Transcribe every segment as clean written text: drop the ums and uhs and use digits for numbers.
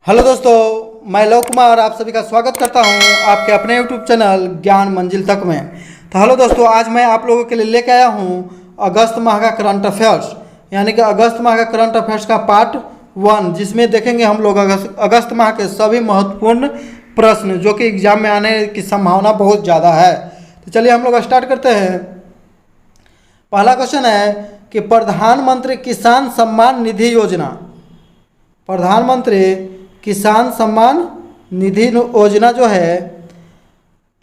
Hello दोस्तों, मैं love Kumar आप सभी का स्वागत करता हूं आपके अपने यूट्यूब चैनल ज्ञान मंजिल तक में। तो हेलो दोस्तों, आज मैं आप लोगों के लिए लेके आया हूं अगस्त माह का करंट अफेयर्स, यानी कि अगस्त माह का करंट अफेयर्स का पार्ट 1, जिसमें देखेंगे हम लोग अगस्त माह के सभी महत्वपूर्ण प्रश्न जो कि एग्जाम में आने की संभावना बहुत ज़्यादा है। तो चलिए हम लोग स्टार्ट करते हैं। पहला क्वेश्चन है कि प्रधानमंत्री किसान सम्मान निधि योजना, प्रधानमंत्री किसान सम्मान निधि योजना जो है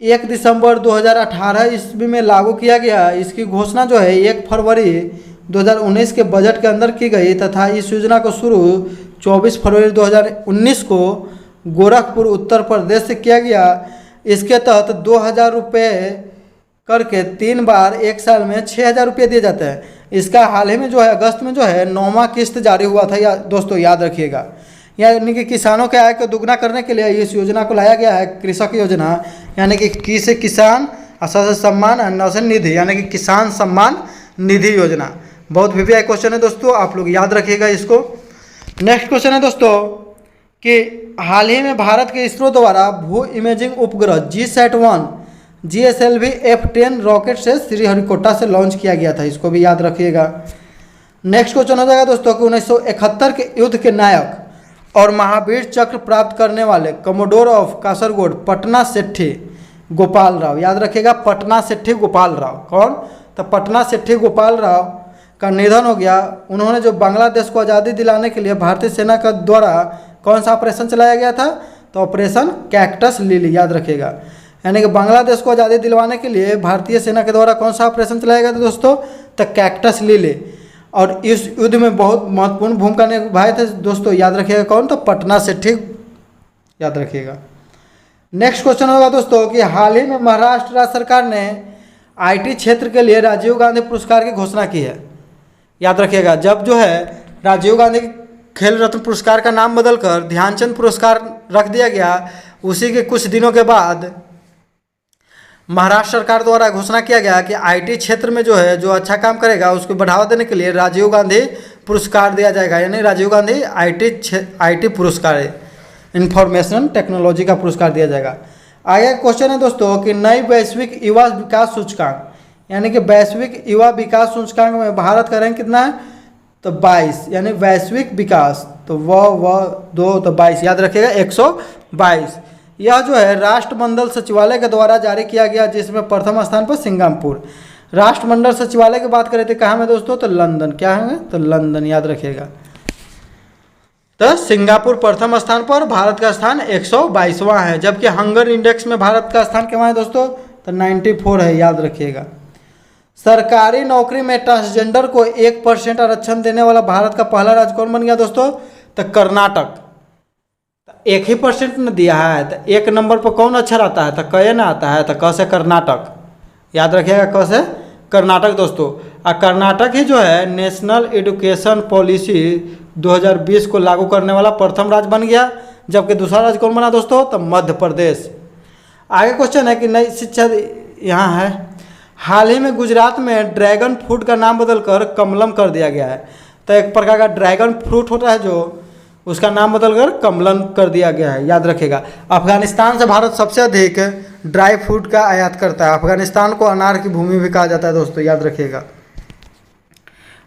1 दिसंबर 2018 ईस्वी में लागू किया गया। इसकी घोषणा जो है 1 फरवरी 2019 के बजट के अंदर की गई तथा इस योजना को शुरू 24 फरवरी 2019 को गोरखपुर उत्तर प्रदेश से किया गया। इसके तहत 2000 रुपये करके 3 बार एक साल में 6000 रुपये दिए जाते हैं। इसका हाल ही में जो है अगस्त में जो है 9वां किस्त जारी हुआ था, या दोस्तों याद रखिएगा। यानी कि किसानों के आय को दुगना करने के लिए इस योजना को लाया गया है, कृषक योजना, यानी कि किसान सम्मान अन्वेषण निधि, यानी कि किसान सम्मान निधि योजना। बहुत वीवीआई क्वेश्चन है दोस्तों, आप लोग याद रखिएगा इसको। नेक्स्ट क्वेश्चन है दोस्तों कि हाल ही में भारत के इसरो द्वारा भू इमेजिंग उपग्रह GSAT-1 GSLV F-10 रॉकेट से श्रीहरिकोटा से लॉन्च किया गया था, इसको भी याद रखिएगा। नेक्स्ट क्वेश्चन हो जाएगा दोस्तों कि 1971 के युद्ध के नायक और महावीर चक्र प्राप्त करने वाले कमोडोर ऑफ कासरगोड पटना सेठी गोपाल राव, याद रखिएगा पटना सेठी गोपाल राव। कौन? तो पटना सेठी गोपाल राव का निधन हो गया। उन्होंने जो बांग्लादेश को आज़ादी दिलाने के लिए भारतीय सेना का द्वारा कौन सा ऑपरेशन चलाया गया था? तो ऑपरेशन कैक्टस लिली, याद रखिएगा। यानी कि बांग्लादेश को आज़ादी दिलवाने के लिए भारतीय सेना के द्वारा कौन सा ऑपरेशन चलाया गया था दोस्तों? तो कैक्टस लिली। और इस युद्ध में बहुत महत्वपूर्ण भूमिका निभाए थे दोस्तों, याद रखिएगा कौन? तो पटना सेठी, याद रखिएगा। नेक्स्ट क्वेश्चन होगा दोस्तों कि हाल ही में महाराष्ट्र राज्य सरकार ने IT क्षेत्र के लिए राजीव गांधी पुरस्कार की घोषणा की है, याद रखिएगा। जब जो है राजीव गांधी खेल रत्न पुरस्कार का नाम बदलकर ध्यानचंद पुरस्कार रख दिया गया, उसी के कुछ दिनों के बाद महाराष्ट्र सरकार द्वारा घोषणा किया गया कि IT क्षेत्र में जो है जो अच्छा काम करेगा उसको बढ़ावा देने के लिए राजीव गांधी पुरस्कार दिया जाएगा, यानी राजीव गांधी IT पुरस्कार, इंफॉर्मेशन टेक्नोलॉजी का पुरस्कार दिया जाएगा। आगे क्वेश्चन है दोस्तों कि नई वैश्विक युवा विकास सूचकांक, यानी कि वैश्विक युवा विकास सूचकांक में भारत का रैंक कितना है? तो 22, यानी वैश्विक विकास, तो दो तो 22, याद रखिएगा 122। यह जो है राष्ट्रमंडल सचिवालय के द्वारा जारी किया गया, जिसमें प्रथम स्थान पर सिंगापुर। राष्ट्रमंडल सचिवालय की बात करें तो कहाँ में दोस्तों? तो लंदन। क्या है? तो लंदन, याद रखिएगा। तो सिंगापुर प्रथम स्थान पर, भारत का स्थान 122वां है, जबकि हंगर इंडेक्स में भारत का स्थान क्या है दोस्तों? तो 94 है, याद रखिएगा। सरकारी नौकरी में ट्रांसजेंडर को 1% आरक्षण देने वाला भारत का पहला राज्य कौन बन गया दोस्तों? तो कर्नाटक। 1% ने दिया है, तो 1 नंबर पर कौन अक्षर आता है? तो क ना आता है, तो क से कर्नाटक, याद रखिएगा क से कर्नाटक दोस्तों। और कर्नाटक ही जो है नेशनल एजुकेशन पॉलिसी 2020 को लागू करने वाला प्रथम राज्य बन गया, जबकि दूसरा राज्य कौन बना दोस्तों? तो मध्य प्रदेश। आगे क्वेश्चन है कि नई शिक्षा यहाँ है, हाल ही में गुजरात में ड्रैगन फ्रूट का नाम बदलकर कमलम कर दिया गया है। तो एक प्रकार का ड्रैगन फ्रूट होता है जो, उसका नाम बदलकर कमलम कर दिया गया है, याद रखिएगा। अफगानिस्तान से भारत सबसे अधिक ड्राई फ्रूट का आयात करता है। अफगानिस्तान को अनार की भूमि भी कहा जाता है दोस्तों, याद रखिएगा।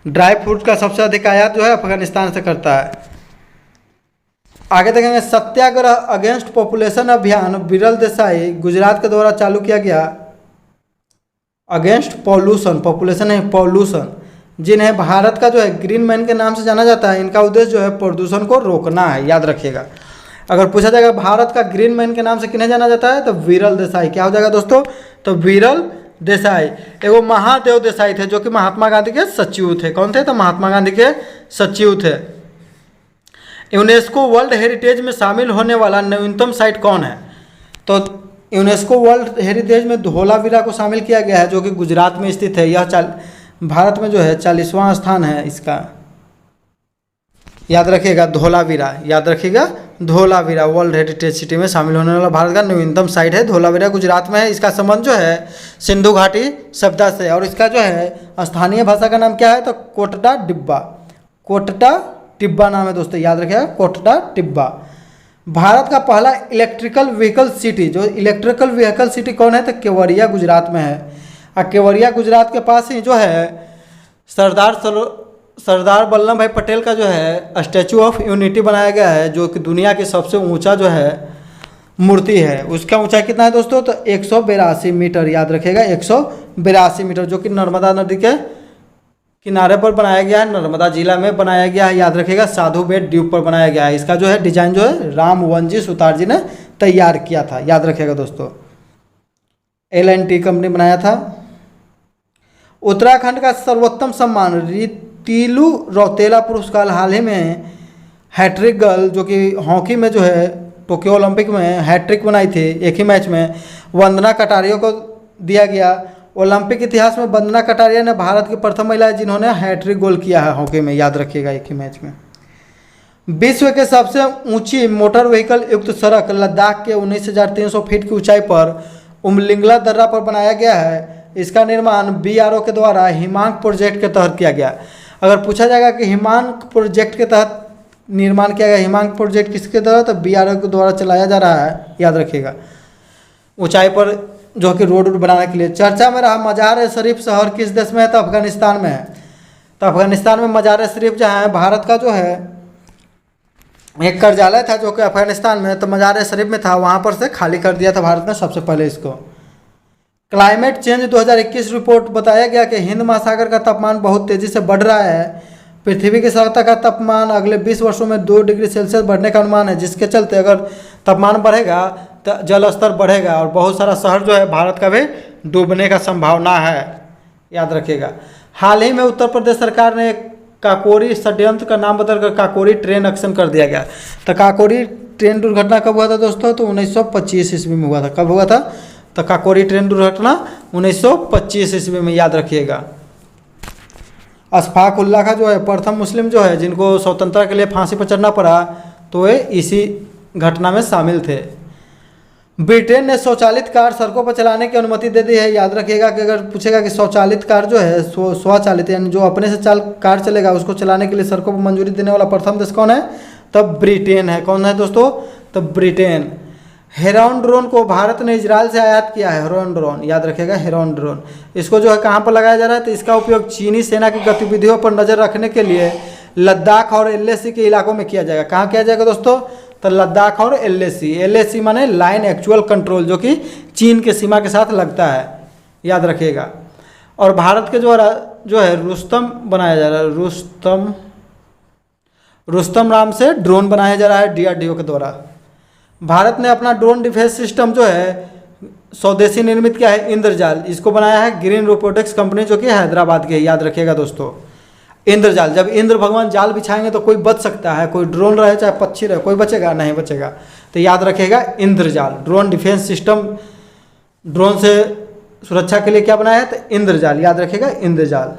ड्राई फ्रूट का सबसे अधिक आयात जो है अफगानिस्तान से करता है। आगे देखेंगे सत्याग्रह अगेंस्ट पॉपुलेशन अभियान विरल देसाई गुजरात के द्वारा चालू किया गया। अगेंस्ट पॉल्यूशन, पॉपुलेशन है पॉल्यूशन, जिन्हें भारत का जो है ग्रीन मैन के नाम से जाना जाता है। इनका उद्देश्य जो है प्रदूषण को रोकना है, याद रखिएगा। अगर पूछा जाएगा भारत का ग्रीन मैन के नाम से किन्हें जाना जाता है? तो विरल देसाई। क्या हो जाएगा दोस्तों? तो विरल देसाई। एगो महादेव देसाई थे जो कि महात्मा गांधी के सचिव थे। कौन थे? तो महात्मा गांधी के सचिव थे। यूनेस्को वर्ल्ड हेरिटेज में शामिल होने वाला नवीनतम साइट कौन है? तो यूनेस्को वर्ल्ड हेरिटेज में धोलावीरा को शामिल किया गया है, जो कि गुजरात में स्थित है। यह भारत में जो है 40वां स्थान है इसका, याद रखिएगा। धोलावीरा, याद रखिएगा धोलावीरा वर्ल्ड हेरिटेज सिटी में शामिल होने वाला भारत का नवीनतम साइट है। धोलावीरा गुजरात में है। इसका संबंध जो है सिंधु घाटी सभ्यता से, और इसका जो है स्थानीय भाषा का नाम क्या है? तो कोटडा टिब्बा, कोटडा टिब्बा नाम है दोस्तों, याद रखिएगा कोटडा टिब्बा। भारत का पहला इलेक्ट्रिकल व्हीकल सिटी, जो इलेक्ट्रिकल व्हीकल सिटी कौन है, तो केवड़िया गुजरात में है। और केवड़िया गुजरात के पास ही जो है सरदार वल्लभ भाई पटेल का जो है स्टैचू ऑफ यूनिटी बनाया गया है, जो कि दुनिया की सबसे ऊंचा जो है मूर्ति है। उसका ऊंचाई कितना है दोस्तों, तो 182 मीटर, याद रखिएगा 182 मीटर, जो कि नर्मदा नदी के किनारे पर बनाया गया है, नर्मदा जिला में बनाया गया है, याद रखिएगा साधु बेट द्वीप पर बनाया गया है। इसका जो है डिजाइन जो है रामवनजी सुतार जी ने तैयार किया था, याद रखिएगा दोस्तों। L&T कंपनी बनाया था। उत्तराखंड का सर्वोत्तम सम्मान रीतिलू रौतेला पुरस्कार हाल ही में हैट्रिक गर्ल, जो कि हॉकी में जो है टोक्यो ओलंपिक में हैट्रिक बनाई थी एक ही मैच में, वंदना कटारिया को दिया गया। ओलंपिक इतिहास में वंदना कटारिया ने भारत की प्रथम महिला है जिन्होंने हैट्रिक गोल किया है हॉकी में, याद रखिएगा एक ही मैच में। विश्व के सबसे ऊंची मोटर व्हीकल युक्त सड़क लद्दाख के 19,300 फीट की ऊंचाई पर उमलिंगला दर्रा पर बनाया गया है। इसका निर्माण BRO के द्वारा हिमांक प्रोजेक्ट के तहत किया गया। अगर पूछा जाएगा कि हिमांक प्रोजेक्ट के तहत निर्माण किया गया, हिमांक प्रोजेक्ट किसके तहत, तो BRO के द्वारा चलाया जा रहा है, याद रखिएगा। ऊंचाई पर जो कि रोड बनाने के लिए चर्चा में रहा मजार शरीफ शहर किस देश में है, तो अफगानिस्तान में है। तो अफगानिस्तान में मजार शरीफ जहाँ है, भारत का जो है एक कार्यालय था जो कि अफगानिस्तान में, तो मजार शरीफ में था, वहाँ पर से खाली कर दिया था भारत ने सबसे पहले इसको। क्लाइमेट चेंज 2021 रिपोर्ट बताया गया कि हिंद महासागर का तापमान बहुत तेज़ी से बढ़ रहा है। पृथ्वी की सतह का तापमान अगले 20 वर्षों में 2 डिग्री सेल्सियस बढ़ने का अनुमान है, जिसके चलते अगर तापमान बढ़ेगा तो जल स्तर बढ़ेगा और बहुत सारा शहर जो है भारत का भी डूबने का संभावना है, याद रखिएगा। हाल ही में उत्तर प्रदेश सरकार ने काकोरी षड्यंत्र का नाम बदलकर काकोरी ट्रेन एक्शन कर दिया गया। तो काकोरी ट्रेन दुर्घटना कब हुआ था दोस्तों, तो 1925 ईस्वी में हुआ था। कब हुआ था, तो काकोरी ट्रेन दुर्घटना 1925 ईस्वी में, याद रखिएगा। अशफाक उल्लाह का जो है प्रथम मुस्लिम जो है जिनको स्वतंत्रता के लिए फांसी पर चढ़ना पड़ा, तो वे इसी घटना में शामिल थे। ब्रिटेन ने स्वचालित कार सड़कों पर चलाने की अनुमति दे दी है। याद रखिएगा कि अगर पूछेगा कि स्वचालित कार जो है स्वचालित यानी जो अपने से कार चलेगा उसको चलाने के लिए सड़कों पर मंजूरी देने वाला प्रथम देश कौन है, तब ब्रिटेन है। कौन है दोस्तों, तब ब्रिटेन। हेरॉन ड्रोन को भारत ने इजराइल से आयात किया है। हेरॉन ड्रोन, याद रखिएगा हेरॉन ड्रोन। इसको जो है कहाँ पर लगाया जा रहा है, तो इसका उपयोग चीनी सेना की गतिविधियों पर नज़र रखने के लिए लद्दाख और LAC के इलाकों में किया जाएगा। कहाँ किया जाएगा दोस्तों, तो लद्दाख और LAC माने लाइन एक्चुअल कंट्रोल, जो कि चीन के सीमा के साथ लगता है, याद रखिएगा। और भारत के जो है रुस्तम बनाया जा रहा है, रुस्तम नाम से ड्रोन बनाया जा रहा है DRDO के द्वारा। भारत ने अपना ड्रोन डिफेंस सिस्टम जो है स्वदेशी निर्मित किया है, इंद्रजाल। इसको बनाया है ग्रीन रोबोटिक्स कंपनी, जो कि हैदराबाद की है, याद रखिएगा दोस्तों। इंद्रजाल, जब इंद्र भगवान जाल बिछाएंगे तो कोई बच सकता है, कोई ड्रोन रहे चाहे पक्षी रहे, कोई बचेगा नहीं बचेगा। तो याद रखिएगा इंद्रजाल, ड्रोन डिफेंस सिस्टम। ड्रोन से सुरक्षा के लिए क्या बनाया है, तो इंद्रजाल, याद रखिएगा इंद्रजाल।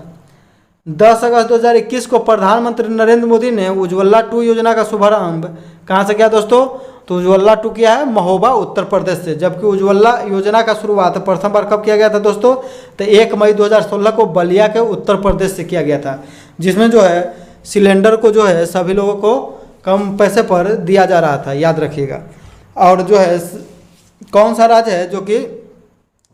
10 अगस्त 2021 को प्रधानमंत्री नरेंद्र मोदी ने उज्ज्वला 2 योजना का शुभारंभ कहाँ से किया दोस्तों, तो उज्ज्वला 2 किया है महोबा उत्तर प्रदेश से। जबकि उज्ज्वला योजना का शुरुआत प्रथम बार कब किया गया था दोस्तों, तो 1 मई 2016 को बलिया के उत्तर प्रदेश से किया गया था, जिसमें जो है सिलेंडर को जो है सभी लोगों को कम पैसे पर दिया जा रहा था, याद रखिएगा। और जो है कौन सा राज्य है जो कि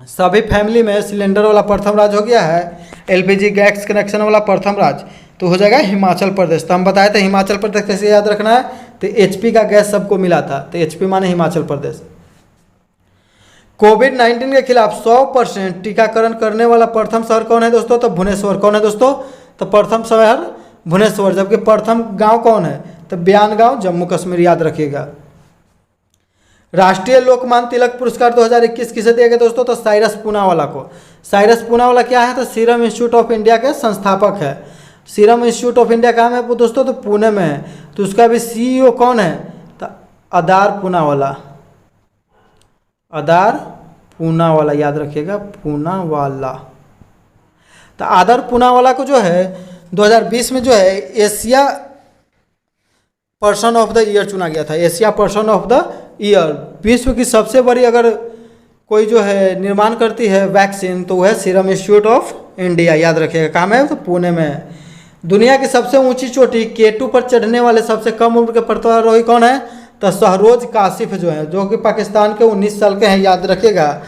सभी फैमिली में सिलेंडर वाला प्रथम राज्य हो गया है, LPG गैस कनेक्शन वाला प्रथम राज्य, तो हो जाएगा हिमाचल प्रदेश। तो हम बताए थे हिमाचल प्रदेश कैसे याद रखना है, तो HP का गैस सबको मिला था, तो HP माने हिमाचल प्रदेश। कोविड-19 के खिलाफ 100% टीकाकरण करने वाला प्रथम शहर कौन है दोस्तों, तो भुवनेश्वर। कौन है दोस्तों, तो प्रथम शहर भुवनेश्वर। जबकि प्रथम गांव कौन है, तो बयान गांव, जम्मू कश्मीर, याद रखिएगा। राष्ट्रीय लोकमान्य तिलक पुरस्कार 2021 किसे दिया गया दोस्तों, तो साइरस पूनावाला को। साइरस पूनावाला क्या है, तो सीरम इंस्टीट्यूट ऑफ इंडिया के संस्थापक है। सीरम इंस्टीट्यूट ऑफ इंडिया कहाँ है दोस्तों, तो पुणे में है। तो उसका भी CEO कौन है, तो आदार पूनावाला। आदार पूनावाला, याद रखिएगा पूनावाला। तो आदार पूनावाला को जो है 2020 में जो है Asia person of the year चुना गया था। Asia person of the year. विश्व की सबसे बड़ी अगर कोई जो है निर्माण करती है वैक्सीन, तो वह सीरम इंस्टीट्यूट ऑफ इंडिया, याद रखिएगा। कहाँ में है, तो पुणे में है। दुनिया की सबसे ऊंची चोटी K2 पर चढ़ने वाले सबसे कम उम्र के पर्वतारोही कौन है, तो शहरोज काशिफ जो है, जो कि पाकिस्तान के 19 साल के हैं, याद रखिएगा।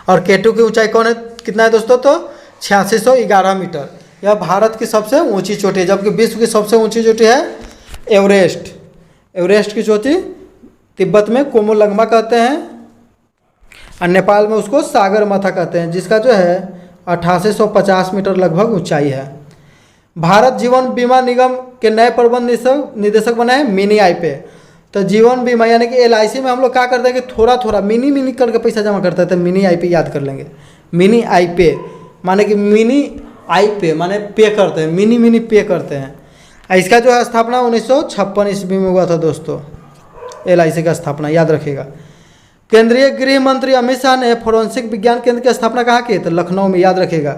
और केटू की ऊंचाई कौन है, कितना है दोस्तों, तो 8611 मीटर। यह भारत की सबसे ऊंची चोटी है, जबकि विश्व की सबसे ऊंची चोटी है एवरेस्ट। एवरेस्ट की चोटी तिब्बत में कोमोलंगमा कहते हैं और नेपाल में उसको सागर माथा कहते हैं, जिसका जो है 8850 मीटर लगभग ऊंचाई है। भारत जीवन बीमा निगम के नए प्रबंध निदेशक बने हैं मिनी आईपे। तो जीवन बीमा यानी कि LIC में हम लोग क्या करते हैं कि थोड़ा थोड़ा मिनी करके पैसा जमा करते हैं, तो मिनी आईपे याद कर लेंगे। मिनी आईपे माने कि मिनी आईपे माने पे करते हैं, मिनी पे करते हैं। इसका जो है स्थापना 1956 ईस्वी में हुआ था दोस्तों, LIC का स्थापना याद रखिएगा। केंद्रीय गृह मंत्री अमित शाह ने फोरेंसिक विज्ञान केंद्र की स्थापना कहाँ की, तो लखनऊ में, याद रखिएगा।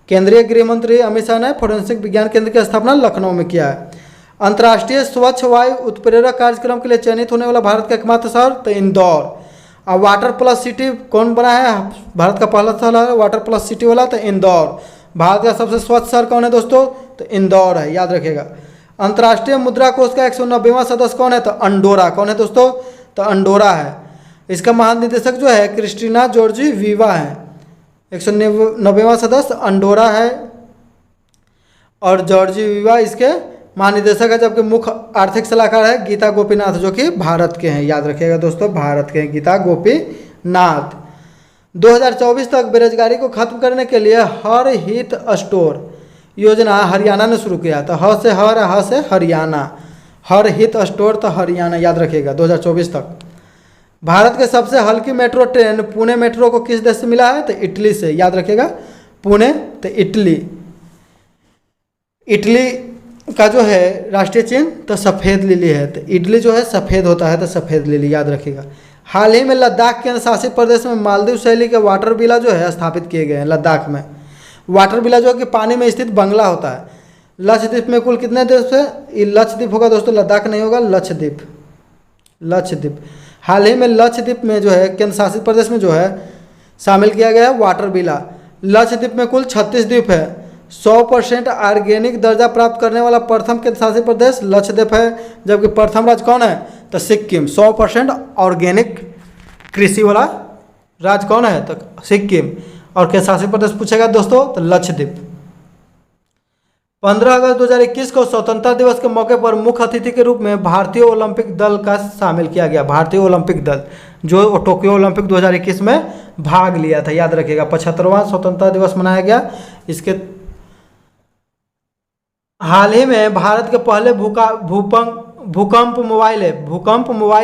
केंद्रीय गृह मंत्री अमित शाह ने फोरेंसिक विज्ञान केंद्र की स्थापना लखनऊ में किया है। अंतर्राष्ट्रीय स्वच्छ वायु उत्प्रेरक कार्यक्रम के लिए चयनित होने वाला भारत का एकमात्र शहर तो इंदौर। और वाटर प्लस सिटी कौन बना है, भारत का पहला शहर है वाटर प्लस सिटी वाला, तो इंदौर। भारत का सबसे स्वच्छ शहर कौन है दोस्तों, तो इंदौर है, याद रखिएगा। अंतर्राष्ट्रीय मुद्रा कोष का 190वां सदस्य कौन है, तो अंडोरा। कौन है दोस्तों, तो अंडोरा है। इसका महानिदेशक जो है क्रिस्टीना जॉर्जी वीवा है। 190वां सदस्य अंडोरा है और जॉर्जी वीवा इसके महानिदेशक है, जबकि मुख्य आर्थिक सलाहकार है गीता गोपीनाथ, जो कि भारत के हैं, याद रखिएगा दोस्तों, भारत के हैं गीता गोपीनाथ। 2024 तक बेरोजगारी को खत्म करने के लिए हर हित स्टोर योजना हरियाणा ने शुरू किया। तो ह से हरियाणा, हर हित स्टोर तो हरियाणा, याद रखिएगा 2024 तक। भारत के सबसे हल्की मेट्रो ट्रेन पुणे मेट्रो को किस देश से मिला है, तो इटली से, याद रखिएगा। पुणे तो इटली। इटली का जो है राष्ट्रीय चिन्ह तो सफ़ेद लिली है, तो इटली जो है सफ़ेद होता है, तो सफ़ेद लिली, याद रखिएगा। हाल ही में लद्दाख केंद्र शासित प्रदेश में मालदीव शैली के वाटर विला जो है स्थापित किए गए हैं। लद्दाख में वाटर विला जो है कि पानी में स्थित बंगला होता है। लक्षद्वीप में कुल कितने देश है, ये लक्षद्वीप होगा दोस्तों, लद्दाख नहीं होगा, लक्षद्वीप। लक्षद्वीप हाल ही में लक्षद्वीप में जो है केंद्र शासित प्रदेश में जो है शामिल किया गया है वाटर विला। लक्षद्वीप में कुल 36 द्वीप है। 100% ऑर्गेनिक दर्जा प्राप्त करने वाला प्रथम केंद्र शासित प्रदेश लक्षद्वीप है, जबकि प्रथम राज्य कौन है, तो सिक्किम। 100% ऑर्गेनिक कृषि वाला राज्य कौन है, तो सिक्किम। और केंद्र शासित प्रदेश पूछेगा दोस्तों, तो लक्षद्वीप। 15 अगस्त 2021 को स्वतंत्रता दिवस के मौके पर मुख्य अतिथि के रूप में भारतीय ओलंपिक दल का शामिल किया गया। भारतीय ओलंपिक दल जो टोक्यो ओलंपिक 2021 में भाग लिया था, याद रखिएगा। 75वां स्वतंत्रता दिवस मनाया गया। इसके हाल ही में भारत के पहले भूकंप मोबाइल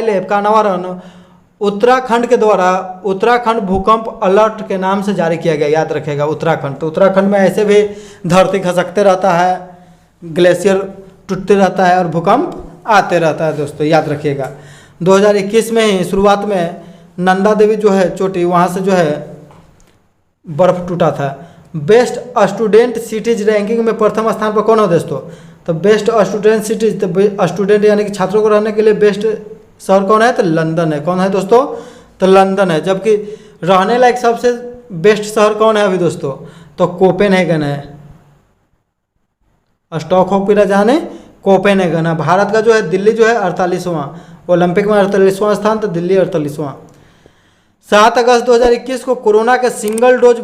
ऐप का अनावरण उत्तराखंड के द्वारा उत्तराखंड भूकंप अलर्ट के नाम से जारी किया गया, याद रखेगा। उत्तराखंड, तो उत्तराखंड में ऐसे भी धरती खसकते रहता है, ग्लेशियर टूटते रहता है और भूकंप आते रहता है दोस्तों, याद रखिएगा। 2021 में ही शुरुआत में नंदा देवी जो है चोटी, वहाँ से जो है बर्फ टूटा था। बेस्ट स्टूडेंट सिटीज रैंकिंग में प्रथम स्थान पर कौन हो दोस्तों, तो बेस्ट स्टूडेंट सिटीज, तो स्टूडेंट यानी कि छात्रों को रहने के लिए बेस्ट शहर कौन है, तो लंदन है। कौन है दोस्तों, तो लंदन है। जबकि रहने लायक सबसे बेस्ट शहर कौन है अभी दोस्तों, तो कोपेनहेगन है। स्टॉकहोम की राजधानी कोपेनहेगन है। भारत का जो है दिल्ली जो है 48वां, ओलंपिक में 48वां स्थान, तो दिल्ली 48वां। 7 अगस्त 2021 को कोरोना के single dose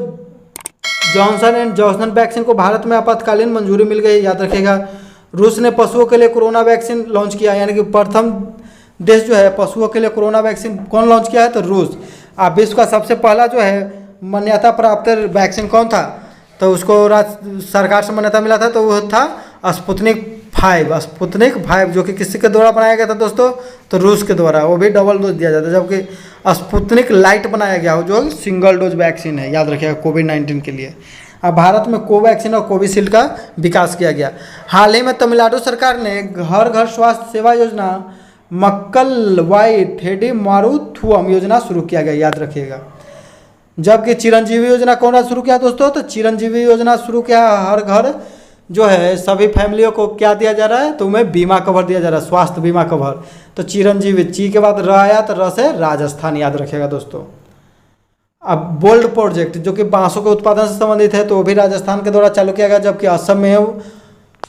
Johnson and Johnson vaccine को भारत में आपातकालीन मंजूरी मिल गई, याद रखिएगा। रूस ने पशुओं के लिए कोरोना वैक्सीन लॉन्च किया, यानी कि प्रथम देश जो है पशुओं के लिए कोरोना वैक्सीन कौन लॉन्च किया है, तो रूस। अब विश्व का सबसे पहला जो है मान्यता प्राप्त वैक्सीन कौन था, तो उसको सरकार से मान्यता मिला था, तो वो था स्पुतनिक 5 जो कि किसी के द्वारा बनाया गया था दोस्तों, तो रूस के द्वारा। वो भी डबल डोज दिया जाता है, जबकि स्पुतनिक लाइट बनाया गया जो सिंगल डोज वैक्सीन है, याद रखिएगा, कोविड-19 के लिए। अब भारत में कोवैक्सीन और कोविशील्ड का विकास किया गया। हाल ही में तमिलनाडु सरकार ने घर घर स्वास्थ्य सेवा योजना मक्कल वाई थेडी मारुथुअम योजना शुरू किया गया, याद रखिएगा। जबकि चिरंजीवी योजना कौन शुरू किया दोस्तों, तो चिरंजीवी योजना शुरू किया। हर घर जो है सभी फैमिलियों को क्या दिया जा रहा है, तो उन्हें बीमा कवर दिया जा रहा है, स्वास्थ्य बीमा कवर। तो चिरंजीवी, ची के बाद र आया, तो र से राजस्थान, याद रखिएगा दोस्तों। अब बोल्ड प्रोजेक्ट जो कि बांसों के उत्पादन से संबंधित है, तो वो भी राजस्थान के द्वारा चालू किया गया। जबकि असम में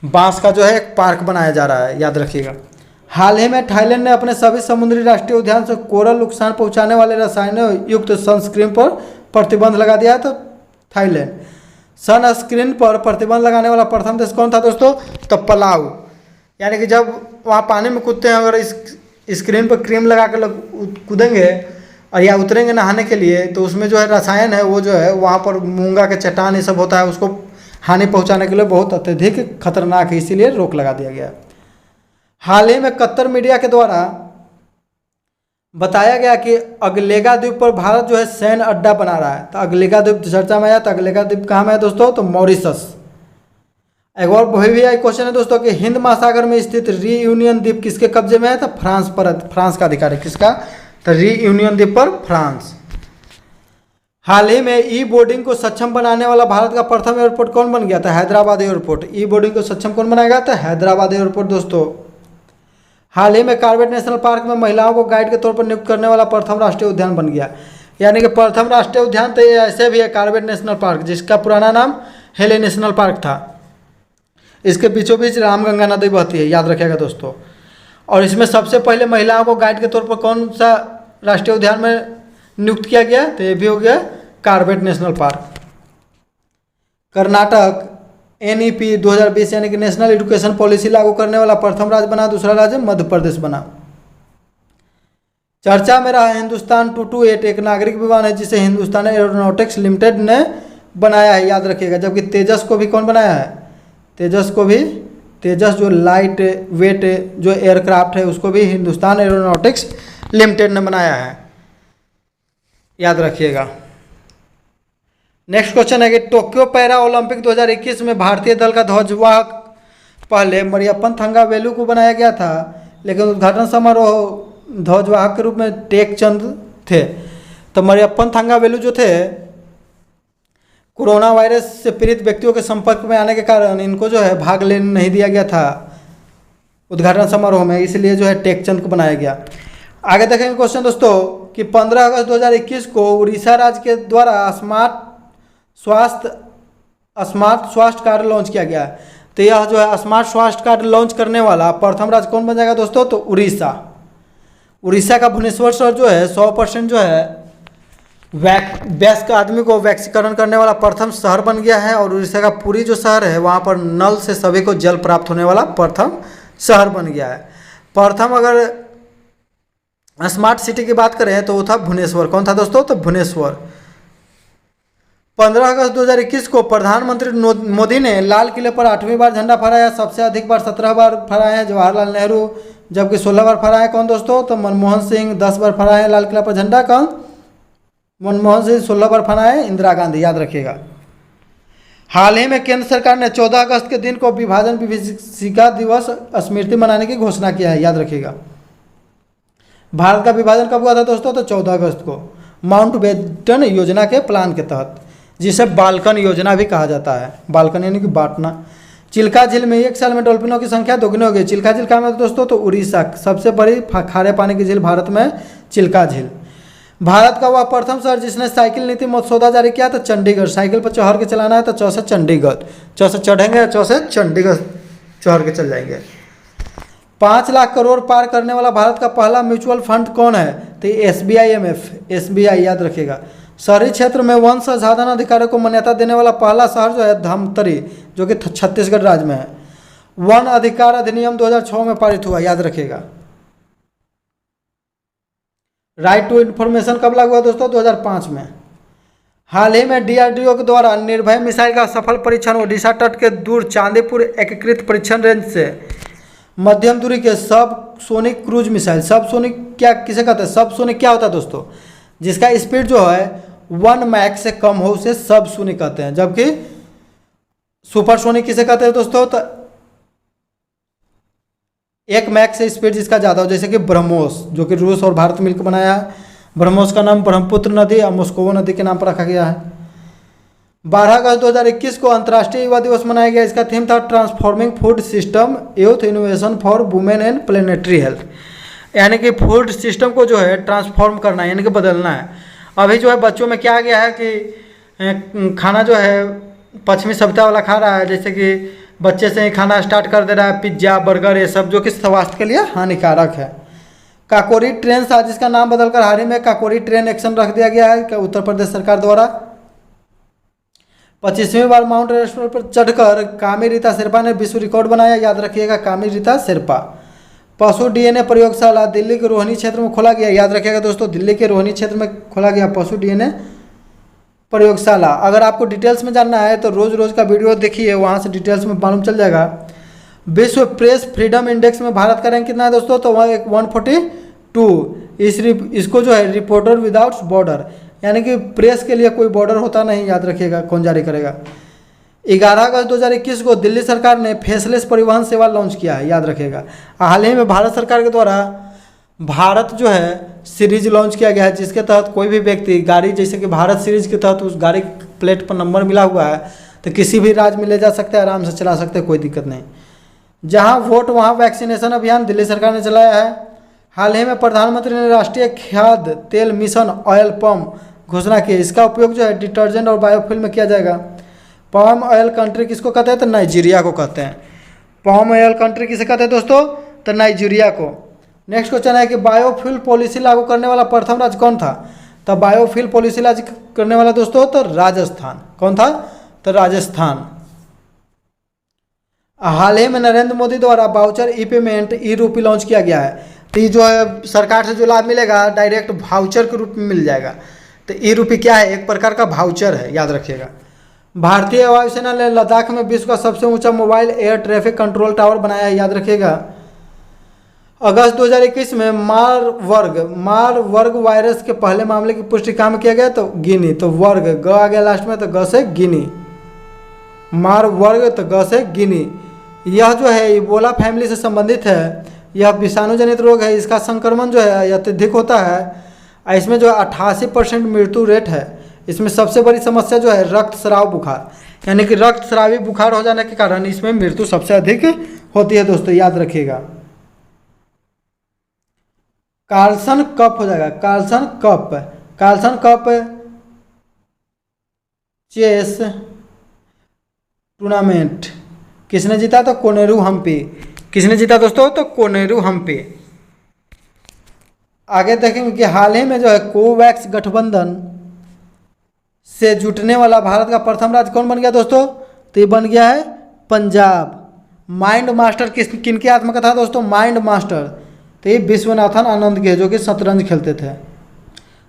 बांस का जो है एक पार्क बनाया जा रहा है, याद रखिएगा। हाल ही में थाईलैंड ने अपने सभी समुद्री राष्ट्रीय उद्यान से कोरल नुकसान पहुंचाने वाले रसायनों युक्त सनस्क्रीन पर प्रतिबंध लगा दिया है। तो थाईलैंड सनस्क्रीन पर प्रतिबंध लगाने वाला प्रथम देश कौन था दोस्तों? तो पलाऊ। यानी कि जब वहाँ पानी में कूदते हैं, अगर इस स्क्रीन पर क्रीम लगा कर कूदेंगे और या उतरेंगे नहाने के लिए, तो उसमें जो है रसायन है वो जो है वहाँ पर मूंगा के चट्टान ये सब होता है, उसको हानि पहुँचाने के लिए बहुत अत्यधिक खतरनाक है, इसीलिए रोक लगा दिया गया। हाल ही में कतर मीडिया के द्वारा बताया गया कि अगलेगा द्वीप पर भारत जो है सैन्य अड्डा बना रहा है। तो अगलेगा द्वीप चर्चा में आया। तो अगलेगा द्वीप कहाँ में है दोस्तों? तो मॉरिशस। एक और वही भी क्वेश्चन है दोस्तों कि हिंद महासागर में स्थित रीयूनियन द्वीप किसके कब्जे में है? तो फ्रांस का अधिकार है। किसका? तो रीयूनियन द्वीप पर फ्रांस। हाल ही में ई बोर्डिंग को सक्षम बनाने वाला भारत का प्रथम एयरपोर्ट कौन बन गया था? हैदराबाद एयरपोर्ट। ई बोर्डिंग को सक्षम कौन बनाएगा? तो हैदराबाद एयरपोर्ट दोस्तों। हाल ही में कॉर्बेट नेशनल पार्क में महिलाओं को गाइड के तौर पर नियुक्त करने वाला प्रथम राष्ट्रीय उद्यान बन गया। यानी कि प्रथम राष्ट्रीय उद्यान तो ये ऐसे भी है कॉर्बेट नेशनल पार्क, जिसका पुराना नाम हेले नेशनल पार्क था। इसके बीचों बीच रामगंगा नदी बहती है, याद रखिएगा दोस्तों। और इसमें सबसे पहले महिलाओं को गाइड के तौर पर कौन सा राष्ट्रीय उद्यान में नियुक्त किया गया? तो ये भी हो गया Corbett national park. Karnataka NEP 2020 यानी कि नेशनल एजुकेशन पॉलिसी लागू करने वाला प्रथम राज्य बना। दूसरा राज्य मध्य प्रदेश बना। चर्चा में रहा हिंदुस्तान 228 एक नागरिक विमान है जिसे हिंदुस्तान एरोनॉटिक्स लिमिटेड ने बनाया है, याद रखिएगा। जबकि तेजस को भी कौन बनाया है? तेजस जो लाइट वेट जो एयरक्राफ्ट है उसको भी हिंदुस्तान एरोनॉटिक्स लिमिटेड ने बनाया है, याद रखिएगा। नेक्स्ट क्वेश्चन है कि टोक्यो पैरा ओलंपिक 2021 में भारतीय दल का ध्वजवाहक पहले मरियप्पन थंगावेलु को बनाया गया था, लेकिन उद्घाटन समारोह ध्वजवाहक के रूप में टेकचंद थे। तो मरियप्पन थंगावेलु जो थे, कोरोना वायरस से पीड़ित व्यक्तियों के संपर्क में आने के कारण इनको जो है भाग लेने नहीं दिया गया था उद्घाटन समारोह में, इसलिए जो है टेकचंद को बनाया गया। आगे देखेंगे क्वेश्चन दोस्तों कि 15 अगस्त 2021 को उड़ीसा राज्य के द्वारा स्मार्ट स्वास्थ्य कार्ड लॉन्च किया गया। तो यह जो है स्मार्ट स्वास्थ्य कार्ड लॉन्च करने वाला प्रथम राज्य कौन बन जाएगा दोस्तों? तो उड़ीसा का भुवनेश्वर शहर जो है 100% जो है वयस्क आदमी को वैक्सीकरण करने वाला प्रथम शहर बन गया है। और उड़ीसा का पुरी जो शहर है वहाँ पर नल से सभी को जल प्राप्त होने वाला प्रथम शहर बन गया है। प्रथम अगर स्मार्ट सिटी की बात करें तो वो था भुवनेश्वर। कौन था दोस्तों? तो भुवनेश्वर। 15 अगस्त 2021 को प्रधानमंत्री मोदी ने लाल किले पर 8वीं बार झंडा फहराया। सबसे अधिक बार 17 बार फहराए हैं जवाहरलाल नेहरू, जबकि 16 बार फहराए कौन दोस्तों? तो मनमोहन सिंह 10 बार फहराए हैं लाल किला पर झंडा। कौन? मनमोहन सिंह 16 बार फहराए, इंदिरा गांधी, याद रखिएगा। हाल ही में केंद्र सरकार ने 14 अगस्त के दिन को विभाजन विभीषिका दिवस स्मृति मनाने की घोषणा किया है, याद रखिएगा। भारत का विभाजन कब हुआ था दोस्तों? तो 14 अगस्त को माउंटबेटन योजना के प्लान के तहत, जिसे बाल्कन योजना भी कहा जाता है। बाल्कन यानी कि बांटना। चिल्का झील में एक साल में डॉल्फिनों की संख्या दोगुनी हो गई। चिल्का झील कहाँ में दोस्तों? तो उड़ीसा। सबसे बड़ी खारे पानी की झील भारत में चिल्का झील। भारत का वह प्रथम शहर जिसने साइकिल नीति मसौदा जारी किया था चंडीगढ़। साइकिल पर चढ़ के चलाना है तो चौ से चंडीगढ़, चौ से चढ़ेंगे, चौ से चंडीगढ़ चढ़ के चल जाएंगे। 5 लाख करोड़ पार करने वाला भारत का पहला म्यूचुअल फंड कौन है? तो SBI MF, SBI, याद रखिएगा। शहरी क्षेत्र में वन संसाधन अधिकारियों को मान्यता देने वाला पहला शहर जो है धमतरी, जो कि छत्तीसगढ़ राज्य में है। वन अधिकार अधिनियम 2006 में पारित हुआ, याद रखिएगा। राइट टू इन्फॉर्मेशन कब लागू हुआ दोस्तों? 2005 में। हाल ही में DRDO के द्वारा निर्भय मिसाइल का सफल परीक्षण ओडिशा तट के दूर चांदीपुर एकीकृत परीक्षण रेंज से मध्यम दूरी के सब सोनिक क्रूज मिसाइल। सब सोनिक क्या किसे कहते हैं? सब सोनिक क्या होता है दोस्तों? जिसका स्पीड जो है 1 मैक से कम हो उसे सब सोनिक कहते हैं। जबकि सुपर सोनिक किसे कहते हैं दोस्तों? तो 1 मैक से स्पीड जिसका ज़्यादा हो, जैसे कि ब्रह्मोस, जो कि रूस और भारत मिलकर बनाया है। ब्रह्मोस का नाम ब्रह्मपुत्र नदी और मोस्कोवो नदी के नाम पर रखा गया है। 12 अगस्त 2021 को अंतर्राष्ट्रीय युवा दिवस मनाया गया। इसका थीम था transforming food system youth innovation for women and planetary health. यानी कि फूड सिस्टम को जो है ट्रांसफॉर्म करना है, यानी कि बदलना है। अभी जो है बच्चों में क्या आ गया है कि खाना जो है पश्चिमी सभ्यता वाला खा रहा है, जैसे कि बच्चे से ही खाना स्टार्ट कर दे रहा है, पिज्ज़ा बर्गर ये सब, जो कि स्वास्थ्य के लिए हानिकारक है। काकोरी ट्रेन साजिश का नाम बदलकर हाल ही में काकोरी ट्रेन एक्शन रख दिया गया है उत्तर प्रदेश सरकार द्वारा। 25वीं बार माउंट एवरेस्ट पर चढ़कर कामी रीता शेरपा ने विश्व रिकॉर्ड बनाया, याद रखिएगा कामी रीता शेरपा। पशु डीएनए प्रयोगशाला दिल्ली के रोहिणी क्षेत्र में खोला गया, याद रखिएगा दोस्तों, दिल्ली के रोहिणी क्षेत्र में खोला गया पशु डीएनए प्रयोगशाला। अगर आपको डिटेल्स में जानना है तो रोज़ रोज़ का वीडियो देखिए, वहाँ से डिटेल्स में मालूम चल जाएगा। विश्व प्रेस फ्रीडम इंडेक्स में भारत का रैंक कितना है दोस्तों, तो वह 142। इसको जो है रिपोर्टर विदाउट बॉर्डर, यानी कि प्रेस के लिए कोई बॉर्डर होता नहीं, याद रखिएगा, कौन जारी करेगा। 11 अगस्त 2021 को दिल्ली सरकार ने फेसलेस परिवहन सेवा लॉन्च किया है, याद रखिएगा। हाल ही में भारत सरकार के द्वारा भारत जो है सीरीज लॉन्च किया गया है, जिसके तहत कोई भी व्यक्ति गाड़ी, जैसे कि भारत सीरीज के तहत उस गाड़ी प्लेट पर नंबर मिला हुआ है तो किसी भी राज्य में ले जा सकते हैं, आराम से चला सकते हैं, कोई दिक्कत नहीं। जहां वोट वहां वैक्सीनेशन अभियान दिल्ली सरकार ने चलाया है। हाल ही में प्रधानमंत्री ने राष्ट्रीय खाद्य तेल मिशन ऑयल पम्प घोषणा की। इसका उपयोग जो है डिटर्जेंट और बायोफ्यूल में किया जाएगा। पाम ऑयल कंट्री किसको कहते हैं, तो नाइजीरिया को कहते हैं। पाम ऑयल कंट्री किसे कहते हैं दोस्तों, तो नाइजीरिया को। नेक्स्ट क्वेश्चन है कि बायोफ्यूल पॉलिसी लागू करने वाला प्रथम राज्य कौन था, तो बायोफ्यूल पॉलिसी लागू करने वाला दोस्तों तो राजस्थान। कौन था, तो राजस्थान। हाल ही में नरेंद्र मोदी द्वारा वाउचर ई पेमेंट ई रूपी लॉन्च किया गया है। तो ये जो है सरकार से जो लाभ मिलेगा डायरेक्ट वाउचर के रूप में मिल जाएगा। तो ई रूपी क्या है, एक प्रकार का वाउचर है, याद रखिएगा। भारतीय वायुसेना ने लद्दाख में विश्व का सबसे ऊंचा mobile air traffic control tower बनाया है, याद रखिएगा। अगस्त 2021 में मारवर्ग वायरस के पहले मामले की पुष्टि कहाँ में किया गया, तो गिनी। तो वर्ग ग आ गया लास्ट में, तो ग से गिनी, मारवर्ग तो ग से गिनी। यह जो है इबोला फैमिली से संबंधित है। यह विषाणु जनित रोग है। इसका संक्रमण जो है अत्यधिक होता है। इसमें जो 88% मृत्यु रेट है। इसमें सबसे बड़ी समस्या जो है रक्तस्राव बुखार, यानी कि रक्तस्रावी बुखार हो जाने के कारण इसमें मृत्यु सबसे अधिक होती है दोस्तों, याद रखिएगा। कार्सन कप हो जाएगा, कार्सन कप चेस टूर्नामेंट किसने जीता, तो कोनेरू हम्पी। किसने जीता दोस्तों, तो कोनेरू हम्पी। आगे देखेंगे कि हाल ही में जो है कोवैक्स गठबंधन से जुटने वाला भारत का प्रथम राज्य कौन बन गया दोस्तों, तो ये बन गया है पंजाब। माइंड मास्टर किनके आत्मकथा दोस्तों, माइंड मास्टर। तो ये विश्वनाथन आनंद के, जो कि शतरंज खेलते थे।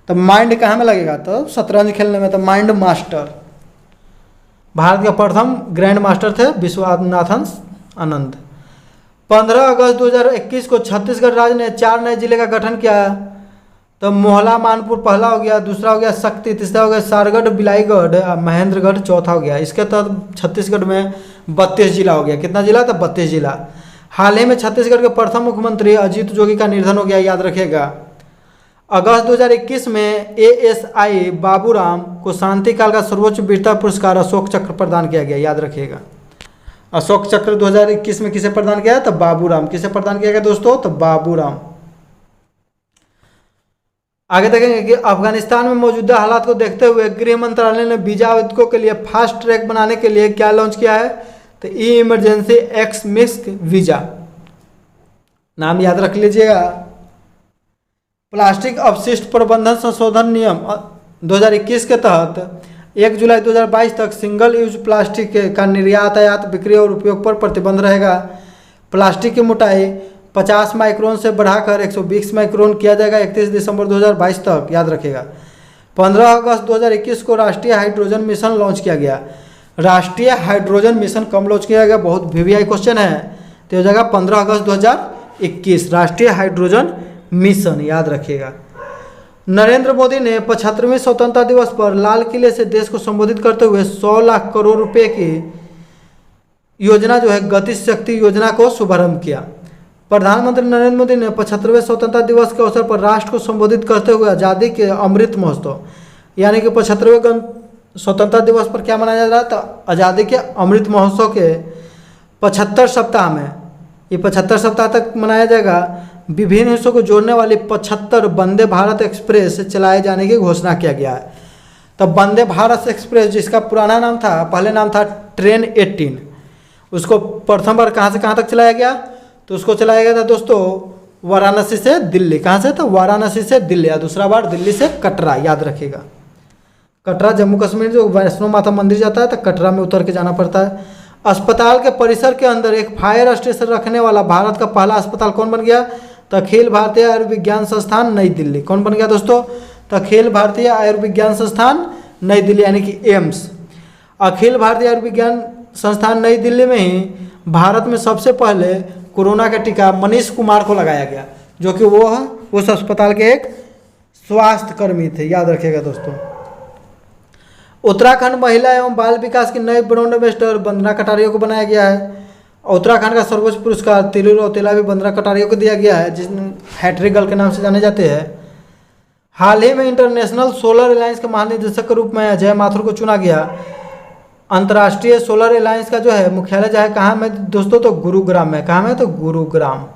तो माइंड कहाँ में लगेगा, तो शतरंज खेलने में। तो माइंड मास्टर भारत के प्रथम ग्रैंड मास्टर थे विश्वनाथन आनंद। 15 अगस्त 2021 को छत्तीसगढ़ राज्य ने 4 नए जिले का गठन किया। तो मोहला मानपुर पहला हो गया, दूसरा हो गया शक्ति, तीसरा हो गया सारगढ़ बिलाईगढ़, महेंद्रगढ़ चौथा हो गया। इसके तहत छत्तीसगढ़ में 32 जिला हो गया। कितना जिला, तो 32 जिला। हाल ही में छत्तीसगढ़ के प्रथम मुख्यमंत्री अजीत जोगी का निधन हो गया, याद रखिएगा। अगस्त 2021 में एएसआई बाबूराम को शांति काल का सर्वोच्च वीरता पुरस्कार अशोक चक्र प्रदान किया गया, याद रखिएगा। अशोक चक्र 2021 में किसे प्रदान किया, तो बाबूराम। किसे प्रदान किया गया दोस्तों, तो बाबूराम। आगे देखेंगे कि अफगानिस्तान में मौजूदा हालात को देखते हुए गृह मंत्रालय ने वीजा आवेदकों के लिए फास्ट ट्रैक बनाने के लिए क्या लॉन्च किया है, तो ई इमरजेंसी एक्स मिस्क वीजा। नाम याद रख लीजिएगा। प्लास्टिक अपशिष्ट प्रबंधन संशोधन नियम 2021 के तहत 1 जुलाई 2022 तक सिंगल यूज प्लास्टिक का निर्यात, आयात, बिक्री और उपयोग पर प्रतिबंध रहेगा। प्लास्टिक की मोटाई 50 माइक्रोन से बढ़ाकर 120 माइक्रोन किया जाएगा 31 दिसंबर 2022 तक, याद रखेगा। 15 अगस्त 2021 को राष्ट्रीय हाइड्रोजन मिशन लॉन्च किया गया। राष्ट्रीय हाइड्रोजन मिशन कब लॉन्च किया गया, बहुत वीवीआई क्वेश्चन है, तो हो जाएगा 15 अगस्त 2021 राष्ट्रीय हाइड्रोजन मिशन, याद रखिएगा। नरेंद्र मोदी ने 75वें स्वतंत्रता दिवस पर लाल किले से देश को संबोधित करते हुए 100 लाख करोड़ रुपए की योजना जो है गति शक्ति योजना को शुभारंभ किया। प्रधानमंत्री नरेंद्र मोदी ने 75वें स्वतंत्रता दिवस के अवसर पर राष्ट्र को संबोधित करते हुए आज़ादी के अमृत महोत्सव, यानी कि 75वें स्वतंत्रता दिवस पर क्या मनाया जा रहा था, आज़ादी के अमृत महोत्सव के 75 सप्ताह में, ये 75 सप्ताह तक मनाया जाएगा। विभिन्न हिस्सों को जोड़ने वाली 75 वंदे भारत एक्सप्रेस चलाए जाने की घोषणा किया गया है। तो वंदे भारत एक्सप्रेस जिसका पुराना नाम था, पहले नाम था ट्रेन 18, उसको प्रथम बार कहाँ से कहाँ तक चलाया गया, तो उसको चलाया गया था दोस्तों वाराणसी से दिल्ली। कहाँ से, तो वाराणसी से दिल्ली। और दूसरा बार दिल्ली से कटरा, याद रखिएगा। कटरा जम्मू कश्मीर जो वैष्णो माता मंदिर जाता है तो कटरा में उतर के जाना पड़ता है। अस्पताल के परिसर के अंदर एक फायर स्टेशन रखने वाला भारत का पहला अस्पताल कौन बन गया, तो अखिल भारतीय आयुर्विज्ञान संस्थान नई दिल्ली। कौन बन गया दोस्तों, तो अखिल भारतीय आयुर्विज्ञान संस्थान नई दिल्ली, यानी कि एम्स। अखिल भारतीय आयुर्विज्ञान संस्थान नई दिल्ली में ही भारत में सबसे पहले कोरोना का टीका मनीष कुमार को लगाया गया, जो कि वो उस अस्पताल के एक स्वास्थ्य कर्मी थे, याद रखिएगा दोस्तों। उत्तराखंड महिला एवं बाल विकास की नई ब्रांड एम्बेसडर वंदना कटारिया को बनाया गया है। उत्तराखंड का सर्वोच्च पुरस्कार तिरु रौतेला भी वंदना कटारिया को दिया गया है, जिसने हैट्रिक गर्ल के नाम से जाने जाते हैं। हाल ही में इंटरनेशनल सोलर अलायंस के महानिदेशक के रूप में अजय माथुर को चुना गया। अंतर्राष्ट्रीय सोलर अलायंस का जो है मुख्यालय जो है कहाँ में दोस्तों, तो गुरुग्राम में। कहाँ में, तो गुरुग्राम,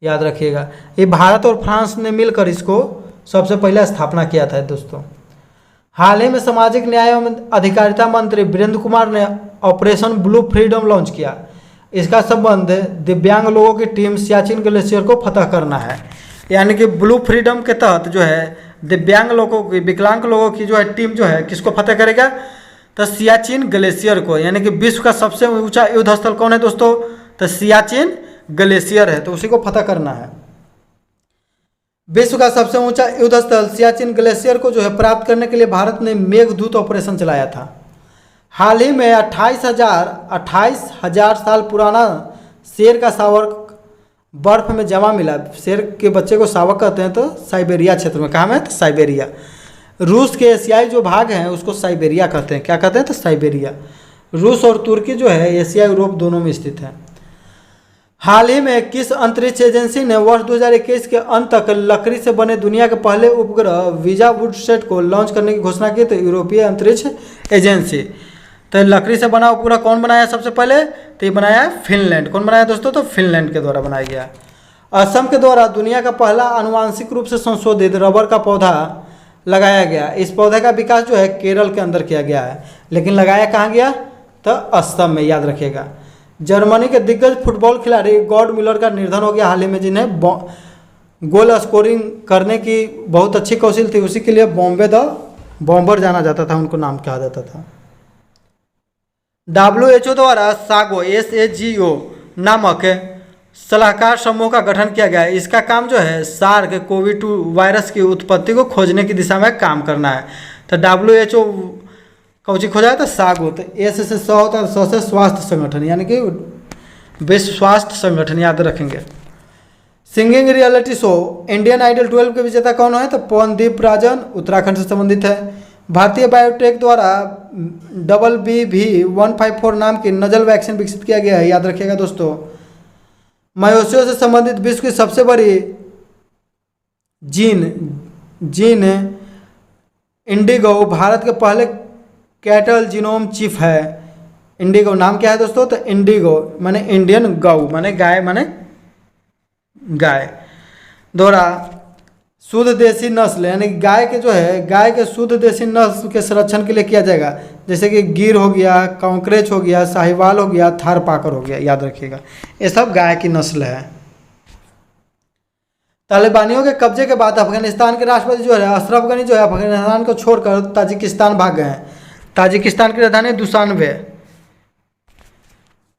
याद रखिएगा। ये भारत और फ्रांस ने मिलकर इसको सबसे पहले स्थापना किया था दोस्तों। हाल ही में सामाजिक न्याय एवं अधिकारिता मंत्री वीरेंद्र कुमार ने ऑपरेशन ब्लू फ्रीडम लॉन्च किया। इसका संबंध दिव्यांग लोगों की टीम सियाचिन ग्लेशियर को फतह करना है। यानी कि ब्लू फ्रीडम के तहत जो है दिव्यांग लोगों की, विकलांग लोगों की जो है टीम जो है किसको फतह करेगा, तो सियाचिन ग्लेशियर को। यानी कि विश्व का सबसे ऊंचा युद्ध स्थल कौन है दोस्तों, तो सियाचिन ग्लेशियर है, तो उसी को फतह करना है। विश्व का सबसे ऊंचा युद्ध स्थल सियाचिन ग्लेशियर को जो है प्राप्त करने के लिए भारत ने मेघदूत ऑपरेशन चलाया था। हाल ही में 28,000 साल पुराना शेर का शावक बर्फ में जमा मिला। शेर के बच्चे को शावक कहते हैं, तो साइबेरिया क्षेत्र में। कहाँ में, तो साइबेरिया। रूस के एशियाई जो भाग हैं उसको साइबेरिया कहते हैं। क्या कहते हैं, तो साइबेरिया। रूस और तुर्की जो है एशिया यूरोप दोनों में स्थित है। हाल ही में किस अंतरिक्ष एजेंसी ने वर्ष 2021 के अंत तक लकड़ी से बने दुनिया के पहले उपग्रह वीजा वुडसेट को लॉन्च करने की घोषणा की, तो यूरोपीय अंतरिक्ष एजेंसी। तो लकड़ी से बना उपग्रह कौन बनाया सबसे पहले, तो ये बनाया है फिनलैंड। कौन बनाया दोस्तों, तो फिनलैंड के द्वारा बनाया गया। असम के द्वारा दुनिया का पहला आनुवांशिक रूप से संशोधित रबर का पौधा लगाया गया। इस पौधे का विकास जो है केरल के अंदर किया गया है, लेकिन लगाया कहाँ गया, तो असम में, याद रखिएगा। जर्मनी के दिग्गज फुटबॉल खिलाड़ी गॉड मिलर का निधन हो गया हाल ही में, जिन्हें गोल स्कोरिंग करने की बहुत अच्छी कौशल थी। उसी के लिए बॉम्बे द बॉम्बर जाना जाता था, उनको नाम कहा जाता था। WHO द्वारा सागो SAGO नामक सलाहकार समूह का गठन किया गया है। इसका काम जो है सार्क कोविड-2 वायरस की उत्पत्ति को खोजने की दिशा में काम करना है। तो WHO कौची खोजा है, तो सागो। तो S से 100 होता है, 100 से स्वास्थ्य संगठन, यानी कि विश्व स्वास्थ्य संगठन, याद रखेंगे। Singing reality show Indian Idol 12 के विजेता कौन है, तो पवनदीप राजन, उत्तराखंड से संबंधित है। भारतीय बायोटेक द्वारा BBV154 नाम की नजल वैक्सीन विकसित किया गया है, याद रखिएगा दोस्तों। मवेशियों से संबंधित विश्व की सबसे बड़ी जीन इंडिगो भारत के पहले कैटल जीनोम चिप है। इंडिगो नाम क्या है दोस्तों, तो इंडिगो माने इंडियन गौ, माने गाय, माने गाय द्वारा शुद्ध देसी नस्ल, यानी गाय के जो है गाय के शुद्ध देसी नस्ल के संरक्षण के लिए किया जाएगा। जैसे कि गिर हो गया, कांकरेज हो गया, साहिवाल हो गया, थारपाकर हो गया, याद रखिएगा। ये सब गाय की नस्ल है। तालिबानियों के कब्जे के बाद अफगानिस्तान के राष्ट्रपति जो है अशरफ गनी जो है अफगानिस्तान को छोड़कर ताजिकिस्तान भाग गए हैं। ताजिकिस्तान की राजधानी दुशानबे।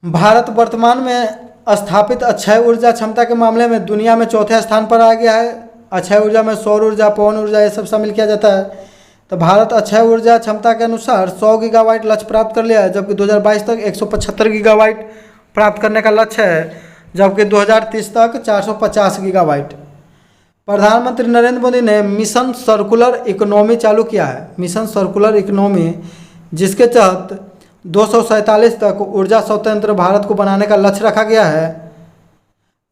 भारत वर्तमान में स्थापित अक्षय ऊर्जा क्षमता के मामले में दुनिया में चौथे स्थान पर आ गया है। अक्षय ऊर्जा में सौर ऊर्जा, पवन ऊर्जा ये सब शामिल किया जाता है। तो भारत अक्षय ऊर्जा क्षमता के अनुसार 100 गीगावाट लक्ष्य प्राप्त कर लिया है, जबकि 2022 तक 175 गीगावाट प्राप्त करने का लक्ष्य है, जबकि 2030 तक 450 गीगावाट। प्रधानमंत्री नरेंद्र मोदी ने मिशन सर्कुलर इकोनॉमी चालू किया है। मिशन सर्कुलर इकोनॉमी, जिसके तहत 247 तक ऊर्जा स्वतंत्र भारत को बनाने का लक्ष्य रखा गया है।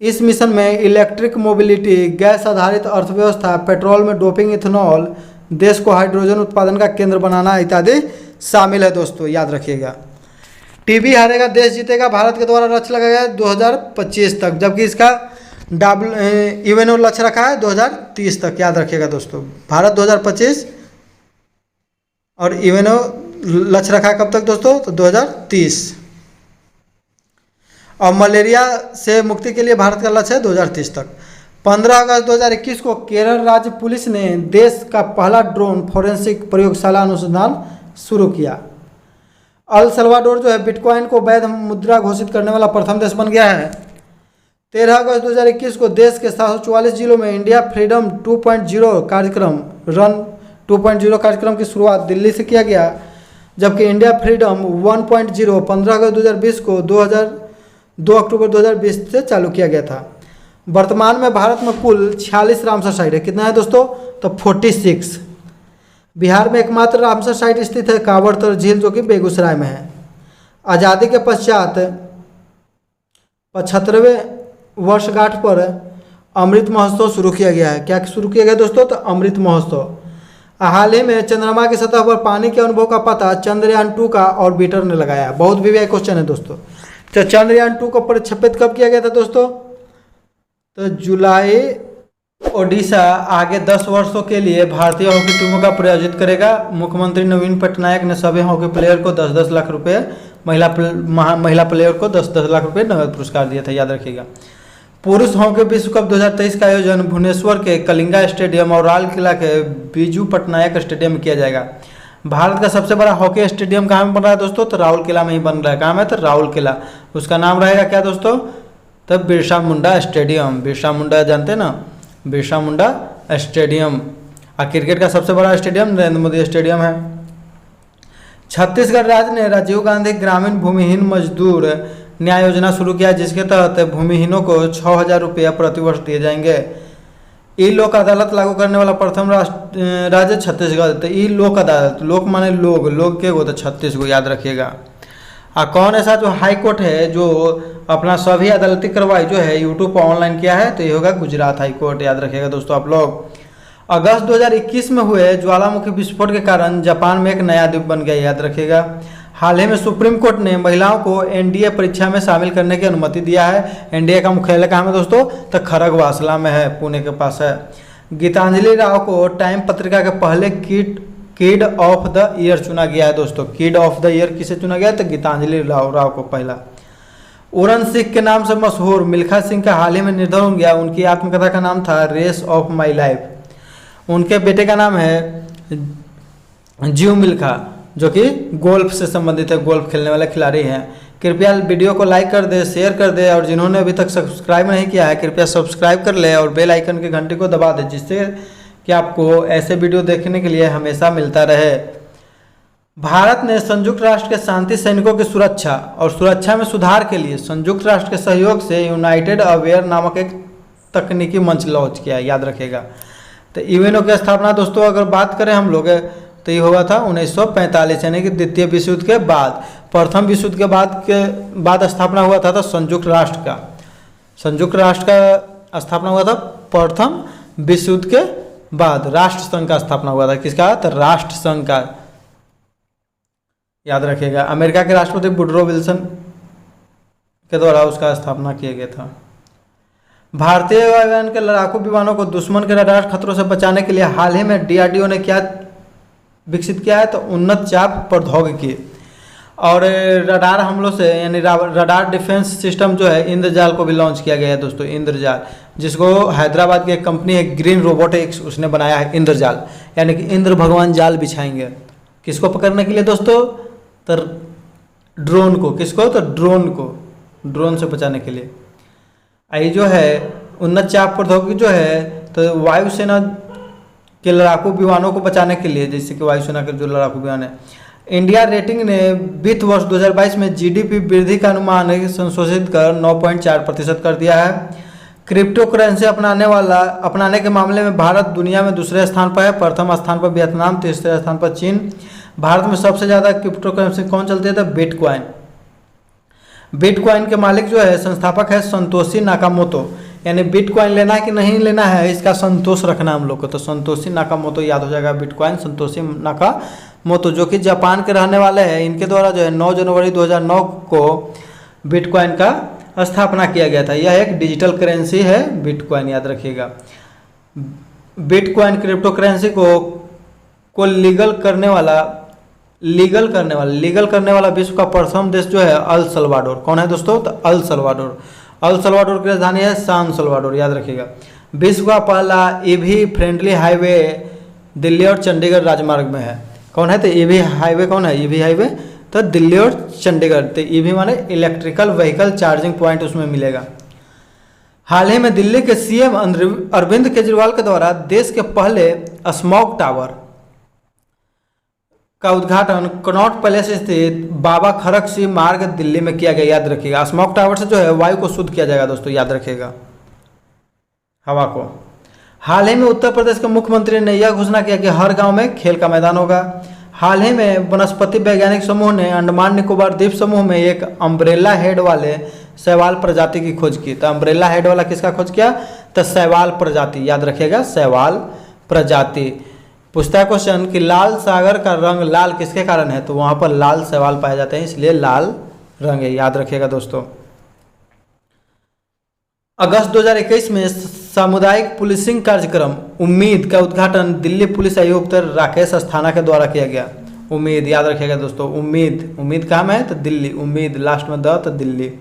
इस मिशन में इलेक्ट्रिक मोबिलिटी, गैस आधारित अर्थव्यवस्था, पेट्रोल में डोपिंग, इथेनॉल, देश को हाइड्रोजन उत्पादन का केंद्र बनाना इत्यादि शामिल है दोस्तों, याद रखिएगा। टीबी हारेगा देश जीतेगा भारत के द्वारा लक्ष्य लगाया है 2025 तक, जबकि इसका यूएनओ लक्ष्य रखा है 2030 तक, याद रखिएगा दोस्तों। भारत 2025 और यूएनओ लक्ष्य रखा है कब तक दोस्तों, तो 2030। और मलेरिया से मुक्ति के लिए भारत का लक्ष्य है 2030 तक। 15 अगस्त 2021 को केरल राज्य पुलिस ने देश का पहला ड्रोन फोरेंसिक प्रयोगशाला अनुसंधान शुरू किया। अल सल्वाडोर जो है बिटकॉइन को वैध मुद्रा घोषित करने वाला प्रथम देश बन गया है। 13 अगस्त 2021 को देश के 744 जिलों में इंडिया फ्रीडम 2.0 कार्यक्रम रन 2.0 कार्यक्रम की शुरुआत दिल्ली से किया गया, जबकि इंडिया फ्रीडम 1.0 15 अगस्त 2020 को 2 अक्टूबर 2020 से चालू किया गया था। वर्तमान में भारत में कुल 46 रामसर साइट है। कितना है दोस्तों? तो 46। बिहार में एकमात्र रामसर साइट स्थित है कांवड़तर झील, जो कि बेगूसराय में है। आज़ादी के पश्चात 75वें वर्षगांठ पर अमृत महोत्सव शुरू किया गया है। क्या शुरू किया गया दोस्तों? तो अमृत महोत्सव। हाल ही में चंद्रमा की सतह पर पानी के अनुभव का पता चंद्रयान 2 का ऑर्बिटर ने लगाया। बहुत वीवीआई क्वेश्चन है दोस्तों। तो चंद्रयान 2 को प्रक्षेपित कब किया गया था दोस्तों? तो जुलाई। ओडिशा आगे 10 वर्षों के लिए भारतीय हॉकी टीमों का प्रायोजित करेगा। मुख्यमंत्री नवीन पटनायक ने सभी हॉकी प्लेयर को 10-10 लाख रुपए, महिला प्लेयर को 10-10 लाख रुपए नगद पुरस्कार दिया था, याद रखिएगा। पुरुष हॉकी विश्व कप 2023 का आयोजन भुवनेश्वर के कलिंगा स्टेडियम और लाल किला के बीजू पटनायक स्टेडियम में किया जाएगा। भारत का सबसे बड़ा हॉकी स्टेडियम कहाँ में बन रहा है दोस्तों? तो राउल किला में ही बन रहा है। कहाँ में? तो राउल किला। उसका नाम रहेगा क्या दोस्तों? तो बिरसा मुंडा स्टेडियम। बिरसा मुंडा जानते हैं ना, बिरसा मुंडा स्टेडियम। और क्रिकेट का सबसे बड़ा स्टेडियम नरेंद्र मोदी स्टेडियम है। छत्तीसगढ़ राज्य ने राजीव गांधी ग्रामीण भूमिहीन मजदूर न्याय योजना शुरू किया, जिसके तहत भूमिहीनों को 6,000 रुपया प्रतिवर्ष दिए जाएंगे। ई लोक अदालत लागू करने वाला प्रथम राज्य छत्तीसगढ़। तो ई लोक अदालत, लोक माने लोग, लोग के वो तो 36 को याद रखिएगा। कौन ऐसा जो हाई कोर्ट है जो अपना सभी अदालती कार्रवाई जो है यूट्यूब पर ऑनलाइन किया है? तो ये होगा गुजरात हाई कोर्ट, याद रखिएगा दोस्तों आप लोग। अगस्त 2021 में हुए ज्वालामुखी विस्फोट के कारण जापान में एक नया द्वीप बन गया, याद रखिएगा। हाल ही में सुप्रीम कोर्ट ने महिलाओं को एनडीए परीक्षा में शामिल करने की अनुमति दिया है। एनडीए का मुख्यालय कहाँ में दोस्तों? तो खड़गवासला में है, पुणे के पास है। गीतांजलि राव को टाइम पत्रिका के पहले किड ऑफ द ईयर चुना गया है दोस्तों। किड ऑफ द ईयर किसे चुना गया? तो गीतांजलि राव को पहला। उड़न सिंह के नाम से मशहूर मिल्खा सिंह का हाल ही में निधन हो गया। उनकी आत्मकथा का नाम था रेस ऑफ माई लाइफ। उनके बेटे का नाम है जीव मिल्खा, जो कि गोल्फ से संबंधित है, गोल्फ खेलने वाले खिलाड़ी हैं। कृपया वीडियो को लाइक कर दे, शेयर कर दे, और जिन्होंने अभी तक सब्सक्राइब नहीं किया है कृपया सब्सक्राइब कर ले और बेल आइकन की घंटी को दबा दे, जिससे कि आपको ऐसे वीडियो देखने के लिए हमेशा मिलता रहे। भारत ने संयुक्त राष्ट्र के शांति सैनिकों की सुरक्षा और सुरक्षा में सुधार के लिए संयुक्त राष्ट्र के सहयोग से यूनाइटेड अवेयर नामक एक तकनीकी मंच लॉन्च किया, याद रखेगा। तो यूएनओ की स्थापना दोस्तों अगर बात करें हम लोग तो ये हुआ था 1945, यानी कि द्वितीय विश्व युद्ध के बाद। प्रथम विश्व युद्ध के बाद स्थापना हुआ था तो संयुक्त राष्ट्र का स्थापना हुआ था प्रथम विश्व युद्ध के बाद। राष्ट्र संघ का स्थापना हुआ था, किसका? तो राष्ट्र संघ का, याद रखिएगा। अमेरिका के राष्ट्रपति वुडरो विल्सन के द्वारा उसका स्थापना किया गया था। भारतीय वायुयान के लड़ाकू विमानों को दुश्मन के रडार खतरों से बचाने के लिए हाल ही में डीआरडीओ ने क्या विकसित किया है? तो उन्नत चाप प्रौद्योगिकी और रडार हमलों से, यानी रडार डिफेंस सिस्टम जो है इंद्रजाल को भी लॉन्च किया गया है दोस्तों। इंद्रजाल, जिसको हैदराबाद की एक कंपनी है ग्रीन रोबोटिक्स, उसने बनाया है इंद्रजाल, यानी कि इंद्र भगवान जाल बिछाएंगे किसको पकड़ने के लिए दोस्तों? तो ड्रोन को। किसको? तो ड्रोन को, ड्रोन से बचाने के लिए। आई जो है उन्नत चाप प्रौद्योगिकी जो है तो वायुसेना के लड़ाकू विमानों को बचाने के लिए, जैसे कि वायुसेना के जो लड़ाकू विमान है। इंडिया रेटिंग ने वित्त वर्ष 2022 में जीडीपी वृद्धि का अनुमान संशोधित कर 9.4% कर दिया है। क्रिप्टो करेंसी अपनाने के मामले में भारत दुनिया में दूसरे स्थान पर है। प्रथम स्थान पर वियतनाम, तीसरे स्थान पर चीन। भारत में सबसे ज़्यादा क्रिप्टो करेंसी कौन चलती है? तो बिटकॉइन। बिटकॉइन के मालिक जो है, संस्थापक है संतोषी नाकामोतो। यानी बिटकॉइन लेना है कि नहीं लेना है, इसका संतोष रखना हम लोग को। तो संतोषी नाकामोतो याद हो जाएगा। बिटकॉइन संतोषी नाकामोतो जो कि जापान के रहने वाले हैं, इनके द्वारा जो है 9 जनवरी 2009 को बिटकॉइन का स्थापना किया गया था। यह एक डिजिटल करेंसी है बिटकॉइन, याद रखिएगा। बिटकॉइन क्रिप्टो करेंसी को लीगल करने वाला लीगल करने वाला विश्व का प्रथम देश जो है अल सल्वाडोर। कौन है दोस्तों? तो अल सल्वाडोर। अल सल्वाडोर की राजधानी है सान सल्वाडोर, याद रखिएगा। विश्व का पहला ईवी फ्रेंडली हाईवे दिल्ली और चंडीगढ़ राजमार्ग में है। कौन है? तो ईवी हाईवे कौन है? ईवी हाईवे तो दिल्ली और चंडीगढ़। तो ईवी माने इलेक्ट्रिकल व्हीकल चार्जिंग पॉइंट उसमें मिलेगा। हाल ही में दिल्ली के सीएम अरविंद केजरीवाल के द्वारा देश के पहले स्मॉग टावर का उद्घाटन कनॉट पैलेस स्थित बाबा खड़क सिंह मार्ग दिल्ली में किया गया, याद रखिएगा। स्मॉग टावर से जो है वायु को शुद्ध किया जाएगा दोस्तों, याद रखिएगा, हवा को। हाल ही में उत्तर प्रदेश के मुख्यमंत्री ने यह घोषणा किया कि हर गांव में खेल का मैदान होगा। हाल ही में वनस्पति वैज्ञानिक समूह ने अंडमान निकोबार द्वीप समूह में एक अम्ब्रेला हेड वाले शैवाल प्रजाति की खोज की। तो अम्ब्रेला हेड वाला किसका खोज किया? तो शैवाल प्रजाति, याद रखिएगा, शैवाल प्रजाति। पूछता है क्वेश्चन कि लाल सागर का रंग लाल किसके कारण है? तो वहां पर लाल शैवाल पाए जाते हैं, इसलिए लाल रंग है, याद रखिएगा दोस्तों। अगस्त 2021 में सामुदायिक पुलिसिंग कार्यक्रम उम्मीद का उद्घाटन दिल्ली पुलिस आयुक्त राकेश अस्थाना के द्वारा किया गया। उम्मीद, याद रखिएगा दोस्तों, उम्मीद कहाँ में है? तो दिल्ली। उम्मीद लास्ट में द, तो दिल्ली।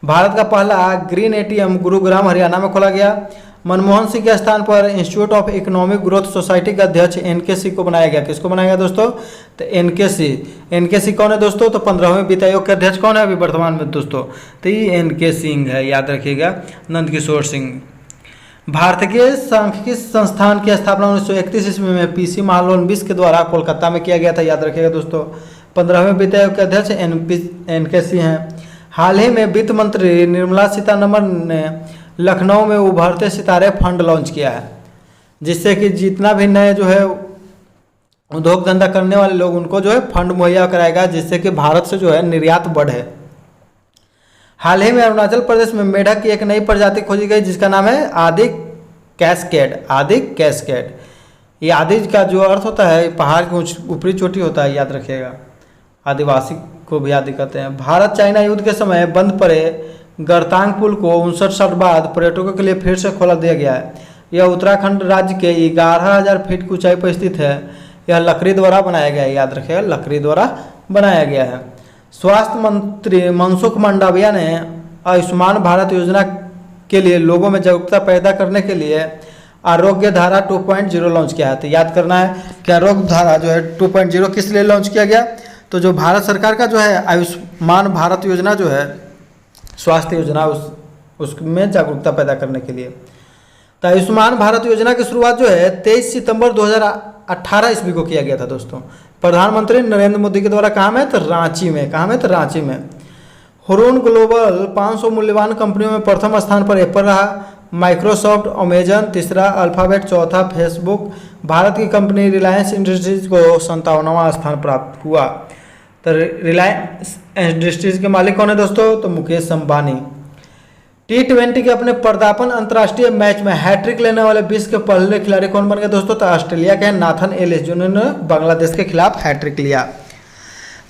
भारत का पहला ग्रीन एटीएम गुरुग्राम हरियाणा में खोला गया। मनमोहन सिंह के स्थान पर institute of economic growth society का अध्यक्ष एनकेसी को बनाया गया। किसको बनाया गया दोस्तों? तो एनकेसी कौन है दोस्तों? तो 15वें वित्त आयोग के अध्यक्ष कौन है अभी वर्तमान में दोस्तों? तो ये एनके सिंह है, याद रखिएगा, नंद किशोर सिंह। भारतीय सांख्यिकी संस्थान की स्थापना 1931 ईस्वी में पीसी महालनोबिस के द्वारा कोलकाता में किया गया था, याद रखिएगा दोस्तों। 15वें वित्त आयोग के अध्यक्ष एनकेसी हैं। हाल ही में वित्त मंत्री निर्मला सीतारमण ने लखनऊ में उभरते सितारे फंड लॉन्च किया है, जिससे कि जितना भी नए जो है उद्योग धंधा करने वाले लोग उनको जो है फंड मुहैया कराएगा, जिससे कि भारत से जो है निर्यात बढ़े। हाल ही में अरुणाचल प्रदेश में मेढक की एक नई प्रजाति खोजी गई जिसका नाम है आदि कैस्केड। ये आदि का जो अर्थ होता है पहाड़ की ऊपरी चोटी होता है, याद रखिएगा। आदिवासी को भी आदि कहते हैं। भारत चाइना युद्ध के समय बंद पड़े गरतांग पुल को 59 साल बाद पर्यटकों के लिए फिर से खोला दिया गया है। यह उत्तराखंड राज्य के 11,000 फीट की ऊंचाई पर स्थित है। यह लकड़ी द्वारा बनाया गया है, याद रखिएगा, लकड़ी द्वारा बनाया गया है। स्वास्थ्य मंत्री मनसुख मंडाविया ने आयुष्मान भारत योजना के लिए लोगों में जागरूकता पैदा करने के लिए आरोग्य धारा 2.0 लॉन्च किया है। तो याद करना है कि आरोग्य धारा जो है 2.0 किस लिए लॉन्च किया गया? तो जो भारत सरकार का जो है आयुष्मान भारत योजना जो है स्वास्थ्य योजना, उसमें जागरूकता पैदा करने के लिए। तो आयुष्मान भारत योजना की शुरुआत जो है 23 सितंबर 2018 ईस्वी को किया गया था दोस्तों, प्रधानमंत्री नरेंद्र मोदी के द्वारा। कहाँ में? तो रांची में। कहाँ में? तो रांची में। हुरून ग्लोबल 500 मूल्यवान कंपनियों में प्रथम स्थान पर एप्पल रहा, माइक्रोसॉफ्ट, अमेजन तीसरा, अल्फाबेट चौथा, फेसबुक। भारत की कंपनी रिलायंस इंडस्ट्रीज को 57वां स्थान प्राप्त हुआ। तो रिलायंस इंडस्ट्रीज के मालिक कौन है दोस्तों? तो मुकेश अंबानी। T20 के अपने पदार्पण अंतर्राष्ट्रीय मैच में हैट्रिक लेने वाले विश्व के पहले खिलाड़ी कौन बन गए दोस्तों? तो ऑस्ट्रेलिया के नाथन एलिस, जिन्होंने बांग्लादेश के खिलाफ हैट्रिक लिया।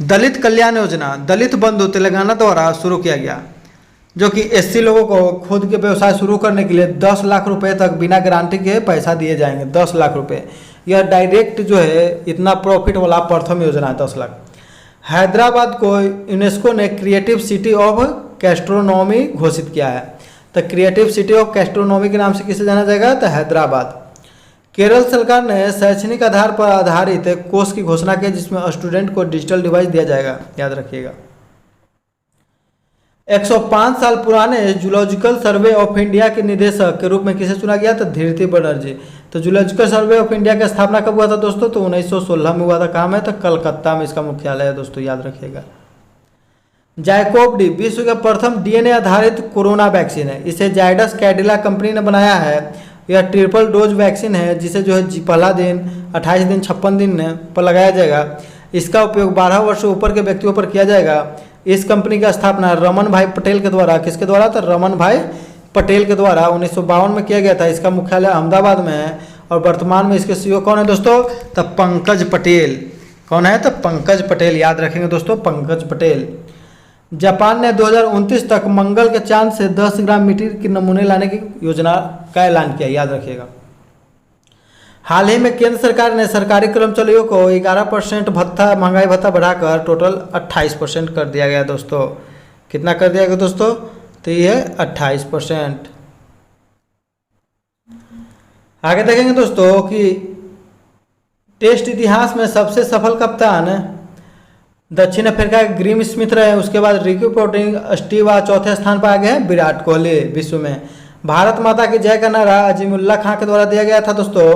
दलित कल्याण योजना दलित बंधु तेलंगाना द्वारा शुरू किया गया, जो कि SC लोगों को खुद के व्यवसाय शुरू करने के लिए 10 लाख रुपए तक बिना गारंटी के पैसा दिए जाएंगे। 10 लाख रुपए, यह डायरेक्ट जो है इतना प्रॉफिट वाला प्रथम योजना है, 10 लाख। हैदराबाद को यूनेस्को ने क्रिएटिव सिटी ऑफ गैस्ट्रोनॉमी घोषित किया है। तो क्रिएटिव सिटी ऑफ गैस्ट्रोनॉमी के नाम से किसे जाना जाएगा? तो हैदराबाद। केरल सरकार ने शैक्षणिक आधार पर आधारित कोर्स की घोषणा की, जिसमें स्टूडेंट को डिजिटल डिवाइस दिया जाएगा, याद रखिएगा। 105 साल पुराने जूलॉजिकल सर्वे ऑफ इंडिया के निदेशक के रूप में किसे चुना गया? तो धीरती बनर्जी। तो जूलॉजिकल सर्वे ऑफ इंडिया की स्थापना कब हुआ था दोस्तों? तो 1916 में हुआ था। कहाँ में? तो कलकत्ता में इसका मुख्यालय है दोस्तों, याद रखिएगा। जाइकोव डी विश्व का प्रथम DNA आधारित कोरोना वैक्सीन है। इसे जायडस कैडिला कंपनी ने बनाया है। यह ट्रिपल डोज वैक्सीन है, जिसे जो है पहला दिन 28 दिन 56 दिन पर लगाया जाएगा। इसका उपयोग 12 वर्ष से ऊपर के व्यक्तियों पर किया जाएगा। इस कंपनी का स्थापना रमन भाई पटेल के द्वारा, किसके द्वारा? तो रमन भाई पटेल के द्वारा 1952 में किया गया था। इसका मुख्यालय अहमदाबाद में है और वर्तमान में इसके CEO कौन है दोस्तों? तो पंकज पटेल। कौन है? तो पंकज पटेल, याद रखेंगे दोस्तों, पंकज पटेल। जापान ने 2029 तक मंगल के चांद से 10 ग्राम मिट्टी के नमूने लाने की योजना का ऐलान किया, याद रखिएगा। हाल ही में केंद्र सरकार ने सरकारी कर्मचारियों को 11% भत्ता, महंगाई भत्ता बढ़ाकर टोटल 28% कर दिया गया दोस्तों। कितना कर दिया गया दोस्तों? तो ये है 28%। आगे देखेंगे दोस्तों कि टेस्ट इतिहास में सबसे सफल कप्तान दक्षिण अफ्रीका के ग्रीम स्मिथ रहे। उसके बाद रिकी पोंटिंग, स्टीव आ चौथे स्थान पर आ गए हैं विराट कोहली। विश्व में भारत माता की जय का नारा अजीमुल्ला खां के द्वारा दिया गया था दोस्तों।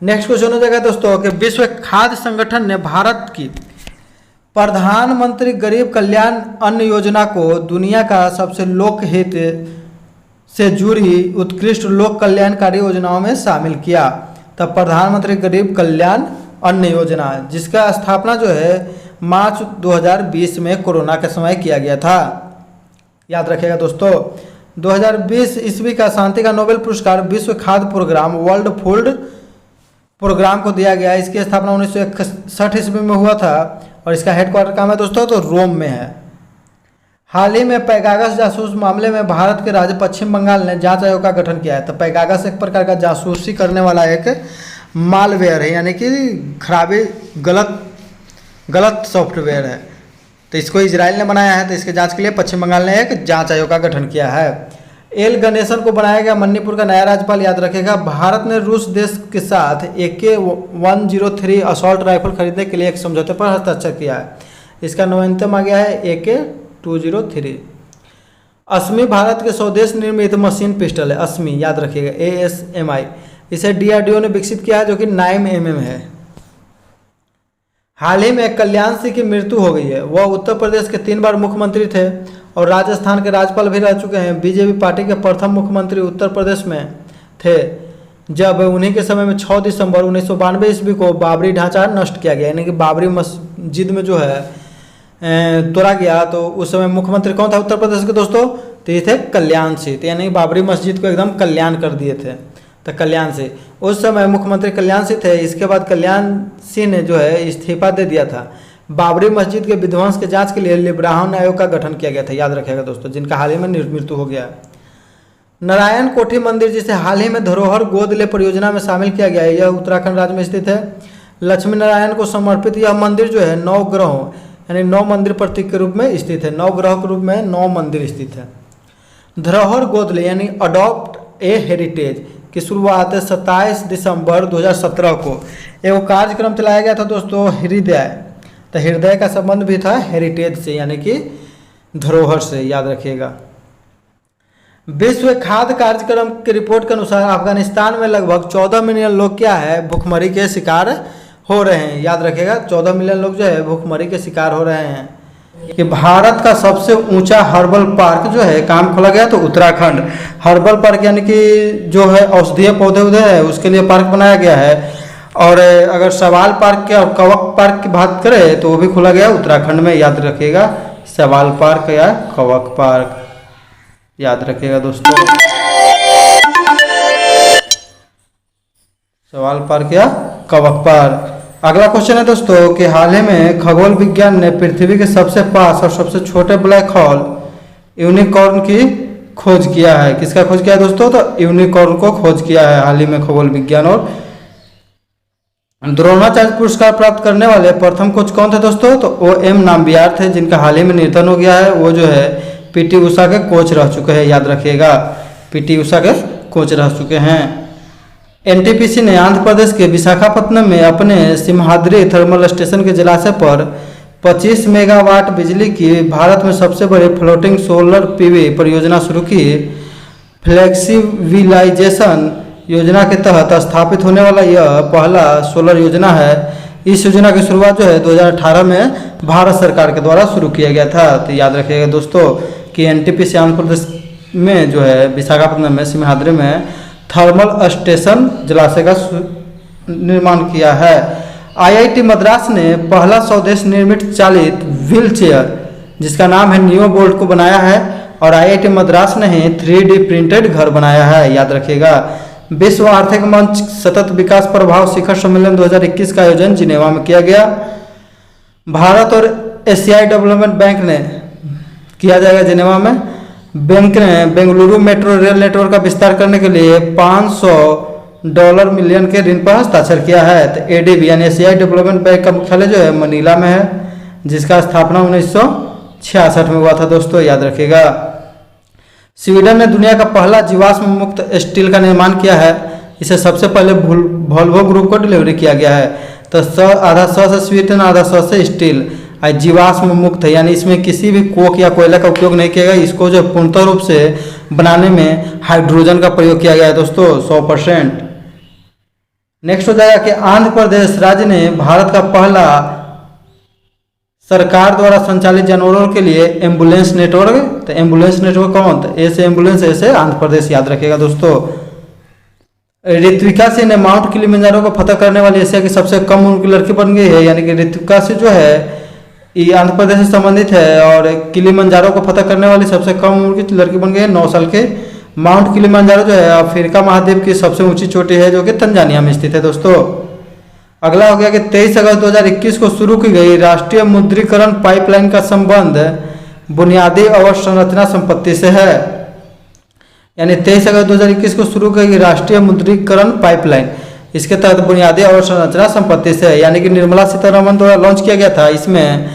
नेक्स्ट क्वेश्चन हो जाएगा दोस्तों कि विश्व खाद्य संगठन ने भारत की प्रधानमंत्री गरीब कल्याण अन्न योजना को दुनिया का सबसे लोकहित से जुड़ी उत्कृष्ट लोक कल्याणकारी योजनाओं में शामिल किया। तब प्रधानमंत्री गरीब कल्याण अन्न योजना, जिसका स्थापना जो है मार्च 2020 में कोरोना के समय किया गया था। याद रखिएगा दोस्तों। 2020 ईस्वी का शांति का नोबेल पुरस्कार विश्व खाद्य प्रोग्राम वर्ल्ड फूड प्रोग्राम को दिया गया। इसकी स्थापना 1961 ईस्वी में हुआ था और इसका हेडक्वार्टर कहाँ है दोस्तों? तो रोम में है। हाल ही में पेगासस जासूस मामले में भारत के राज्य पश्चिम बंगाल ने जांच आयोग का गठन किया है। तो पेगासस एक प्रकार का जासूसी करने वाला एक मालवेयर है, यानी कि खराबी गलत सॉफ्टवेयर है। तो इसको इजराइल ने बनाया है। तो इसके जांच के लिए पश्चिम बंगाल ने एक जांच आयोग का गठन किया है। एल गणेशन को बनाया गया मणिपुर का नया राज्यपाल। याद रखेगा, भारत ने रूस देश के साथ AK-103 असॉल्ट राइफल खरीदने के लिए एक समझौते पर हस्ताक्षर किया है। इसका नवीनतम आ गया है AK-203। अस्मी भारत के स्वदेश निर्मित मशीन पिस्टल है। अस्मी याद रखिएगा, ASMI। इसे DRDO ने विकसित किया है, जो कि 9mm है। हाल ही में कल्याण सिंह की मृत्यु हो गई है। वह उत्तर प्रदेश के 3 बार मुख्यमंत्री थे और राजस्थान के राज्यपाल भी रह चुके हैं। बीजेपी पार्टी के प्रथम मुख्यमंत्री उत्तर प्रदेश में थे, जब उन्हीं के समय में 6 दिसंबर 1992 ईस्वी को बाबरी ढांचा नष्ट किया गया, यानी कि बाबरी मस्जिद में जो है तोड़ा गया। तो उस समय मुख्यमंत्री कौन था उत्तर प्रदेश के दोस्तों? तो ये थे कल्याण सिंह। यानी बाबरी मस्जिद को एकदम कल्याण कर दिए थे। तो कल्याण सिंह उस समय मुख्यमंत्री कल्याण सिंह थे। इसके बाद कल्याण सिंह ने जो है इस्तीफा दे दिया था। बाबरी मस्जिद के विध्वंस के जांच के लिए लिब्राहन आयोग का गठन किया गया था। याद रखिएगा दोस्तों, जिनका हाल ही में मृत्यु हो गया। नारायण कोठी मंदिर, जिसे हाल ही में धरोहर गोद ले परियोजना में शामिल किया गया है, यह उत्तराखंड राज्य में स्थित है। लक्ष्मी नारायण को समर्पित यह मंदिर जो है 9 ग्रहों यानी 9 मंदिर प्रतीक के रूप में स्थित है। 9 ग्रह के रूप में 9 मंदिर स्थित है। धरोहर गोद ले यानी अडॉप्ट ए हेरिटेज की शुरुआत 27 दिसंबर 2017 को एक कार्यक्रम चलाया गया था दोस्तों, हृदय। तो हृदय का संबंध भी था हेरिटेज से, यानी कि धरोहर से। याद रखिएगा। विश्व खाद्य कार्यक्रम की रिपोर्ट के अनुसार अफगानिस्तान में लगभग 14 मिलियन लोग क्या है भूखमरी के शिकार हो रहे हैं। याद रखिएगा, 14 मिलियन लोग जो है भूखमरी के शिकार हो रहे हैं। कि भारत का सबसे ऊंचा हर्बल पार्क जो है काम खोला गया तो उत्तराखंड। हर्बल पार्क यानी कि जो है औषधीय पौधे उधे है उसके लिए पार्क बनाया गया है। और अगर सवाल पार्क के और कवक पार्क की बात करें तो वो भी खोला गया उत्तराखंड में। याद रखिएगा, सवाल पार्क या कवक पार्क। याद रखिएगा दोस्तों, सवाल पार्क या कवक पार्क। अगला क्वेश्चन है दोस्तों कि हाल ही में खगोल विज्ञान ने पृथ्वी के सबसे पास और सबसे छोटे ब्लैक होल यूनिकॉर्न की खोज किया है। किसका खोज किया है दोस्तों? तो यूनिकॉर्न को खोज किया है हाल ही में खगोल विज्ञान। और द्रोणाचार्य पुरस्कार प्राप्त करने वाले प्रथम कोच कौन थे दोस्तों? तो OM नाम्बियार थे, जिनका हाल ही में निधन हो गया है। वो जो है PT उषा के कोच रह चुके हैं। याद रखिएगा, PT उषा के कोच रह चुके हैं। NTPC ने आंध्र प्रदेश के विशाखापत्तनम में अपने सिमहाद्री थर्मल स्टेशन के जलाशय पर 25 मेगावाट बिजली की भारत में सबसे बड़ी फ्लोटिंग सोलर PV परियोजना शुरू की। फ्लेक्सिबिलाइजेशन योजना के तहत स्थापित होने वाला यह पहला सोलर योजना है। इस योजना की शुरुआत जो है 2018 में भारत सरकार के द्वारा शुरू किया गया था। तो याद रखिएगा दोस्तों कि NTPC आंध्र प्रदेश में जो है विशाखापत्तनम में सिमहाद्री में थर्मल स्टेशन जलाशय का निर्माण किया है। IIT मद्रास ने पहला स्वदेश निर्मित चालित व्हील चेयर जिसका नाम है नियो बोल्ट को बनाया है। और IIT मद्रास ने ही 3D प्रिंटेड घर बनाया है। याद रखिएगा। विश्व आर्थिक मंच सतत विकास प्रभाव शिखर सम्मेलन 2021 का आयोजन जिनेवा में किया गया। भारत और एशियाई डेवलपमेंट बैंक ने किया जाएगा जिनेवा में। बैंक ने बेंगलुरु मेट्रो रेल नेटवर्क का विस्तार करने के लिए 500 डॉलर मिलियन के ऋण पर हस्ताक्षर किया है। तो एडीबी यानी एशियाई डेवलपमेंट बैंक का मुख्यालय जो है मनीला में है, जिसका स्थापना 1966 में हुआ था दोस्तों, याद रखिएगा। स्वीडन ने दुनिया का पहला जीवाश्म मुक्त स्टील का निर्माण किया है। इसे सबसे पहले वोल्वो ग्रुप को डिलीवरी किया गया है। तो आधा सौ से स्वीडन, आधा सौ से स्टील। जीवाश्म मुक्त है यानी इसमें किसी भी कोक या कोयला का उपयोग नहीं किया गया। इसको जो पूर्णतः रूप से बनाने में हाइड्रोजन का प्रयोग किया गया है दोस्तों, 100%। नेक्स्ट हो जाएगा कि आंध्र प्रदेश राज्य ने भारत का पहला सरकार द्वारा संचालित जानवरों के लिए एम्बुलेंस नेटवर्क। तो एम्बुलेंस नेटवर्क कौन? तो ऐसे एम्बुलेंस ऐसे आंध्र प्रदेश, याद रखिएगा दोस्तों। ऋत्विका सिंह ने माउंट किलिमंजारो को फतह करने वाली एशिया की सबसे कम उम्र की लड़की बन गई है। यानी कि ऋत्विका सिंह जो है ये आंध्र प्रदेश से संबंधित है और किलिमंजारो को फतह करने वाली सबसे कम उम्र की लड़की बन गई है, 9 साल के। माउंट किलिमंजारो जो है अफ्रीका महाद्वीप की सबसे ऊंची चोटी है, जो कि तंजानिया में स्थित है दोस्तों। अगला हो गया कि 23 अगस्त 2021 को शुरू की गई राष्ट्रीय मुद्रीकरण पाइपलाइन का संबंध बुनियादी अवसंरचना संपत्ति से है। यानी 23 अगस्त 2021 को शुरू की गई राष्ट्रीय मुद्रीकरण पाइपलाइन, इसके तहत बुनियादी अवसंरचना संपत्ति से है। यानी कि निर्मला सीतारमण द्वारा लॉन्च किया गया था। इसमें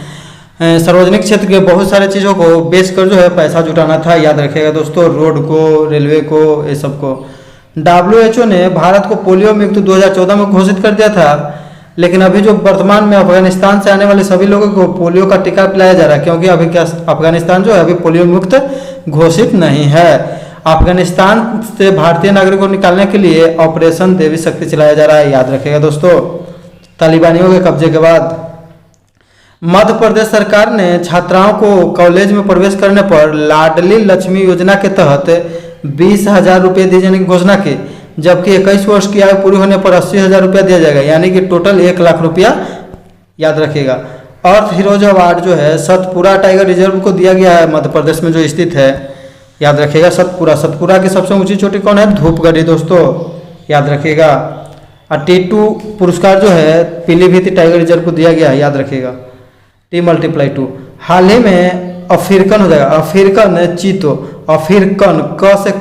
सार्वजनिक क्षेत्र के बहुत सारे चीज़ों को बेच कर जो है पैसा जुटाना था, याद रखिएगा दोस्तों। रोड को, रेलवे को, ये सबको। WHO ने भारत को पोलियो मुक्त 2014 में घोषित कर दिया था, लेकिन अभी जो वर्तमान में अफगानिस्तान से आने वाले सभी लोगों को पोलियो का टीका पिलाया जा रहा है, क्योंकि अभी क्या अफगानिस्तान जो है अभी पोलियो मुक्त घोषित नहीं है। अफगानिस्तान से भारतीय नागरिकों को निकालने के लिए ऑपरेशन देवी शक्ति चलाया जा रहा है, याद रखिएगा दोस्तों, तालिबानियों के कब्जे के बाद। मध्य प्रदेश सरकार ने छात्राओं को कॉलेज में प्रवेश करने पर लाडली लक्ष्मी योजना के तहत 20,000 रुपये दिए जाने की घोषणा की, जबकि 21 वर्ष की आयु पूरी होने पर 80,000 रुपया दिया जाएगा। यानी कि टोटल 1 लाख रुपया, याद रखिएगा। अर्थ हीरोज अवार्ड जो है सतपुरा टाइगर रिजर्व को दिया गया है, मध्य प्रदेश में जो स्थित है, याद रखिएगा। सतपुरा की सबसे ऊंची चोटी कौन है? धूपगढ़ी दोस्तों, याद रखिएगा। और T2 पुरस्कार जो है पीलीभीत टाइगर रिजर्व को दिया गया है, याद रखिएगा। T×2 हाल ही में अफ्रीकन हो जाएगा, अफ्रीकन चीतो, अफ्रीकन क से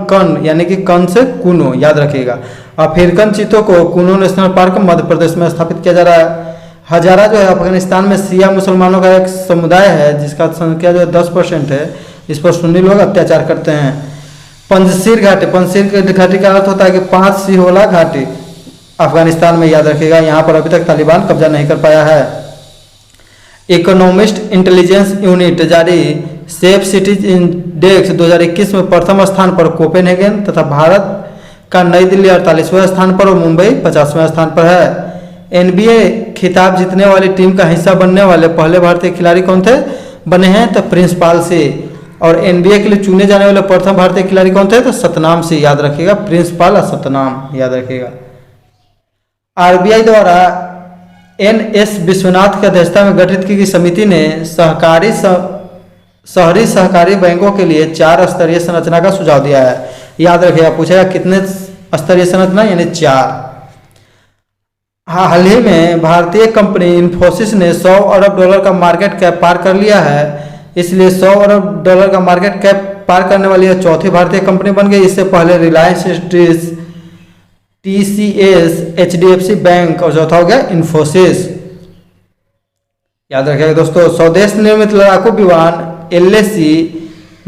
कन यानी कि कन से कुनो, याद रखिएगा। अफ्रीकन चीतों को कुनो नेशनल पार्क मध्य प्रदेश में स्थापित किया जा रहा है। हजारा जो है अफगानिस्तान में शिया मुसलमानों का एक समुदाय है, जिसका संख्या जो है 10% है। इस पर सुन्नी लोग अत्याचार करते हैं। पंजशीर घाटी का अर्थ होता है कि 5 सिहोला घाटी अफगानिस्तान में, याद रखिएगा। यहाँ पर अभी तक तालिबान कब्जा नहीं कर पाया है। इकोनॉमिस्ट इंटेलिजेंस यूनिट जारी सेफ सिटीज इंडेक्स 2021 में प्रथम स्थान पर कोपेनहेगन तथा भारत का नई दिल्ली 48वें स्थान पर और मुंबई 50वें स्थान पर है। NBA खिताब जीतने वाली टीम का हिस्सा बनने वाले पहले भारतीय खिलाड़ी कौन थे बने हैं? तो प्रिंसपाल सिंह। और NBA के लिए चुने जाने वाले प्रथम भारतीय खिलाड़ी कौन थे? तो सतनाम सिंह, याद रखिएगा। प्रिंसपाल और सतनाम, याद रखिएगा। RBI द्वारा NS विश्वनाथ की अध्यक्षता में गठित की गई समिति ने शहरी सहकारी बैंकों के लिए 4 स्तरीय संरचना का सुझाव दिया है, याद रखिएगा। पूछेगा कितने स्तरीय संरचना, यानी 4। हाल ही में भारतीय कंपनी इन्फोसिस ने $100 अरब का मार्केट कैप पार कर लिया है, इसलिए $100 अरब का मार्केट कैप पार करने वाली यह चौथी भारतीय कंपनी बन गई। इससे पहले Reliance industries, TCS, HDFC bank और चौथा हो गया इन्फोसिस, याद रखिएगा दोस्तों। स्वदेश निर्मित लड़ाकू विमान LAC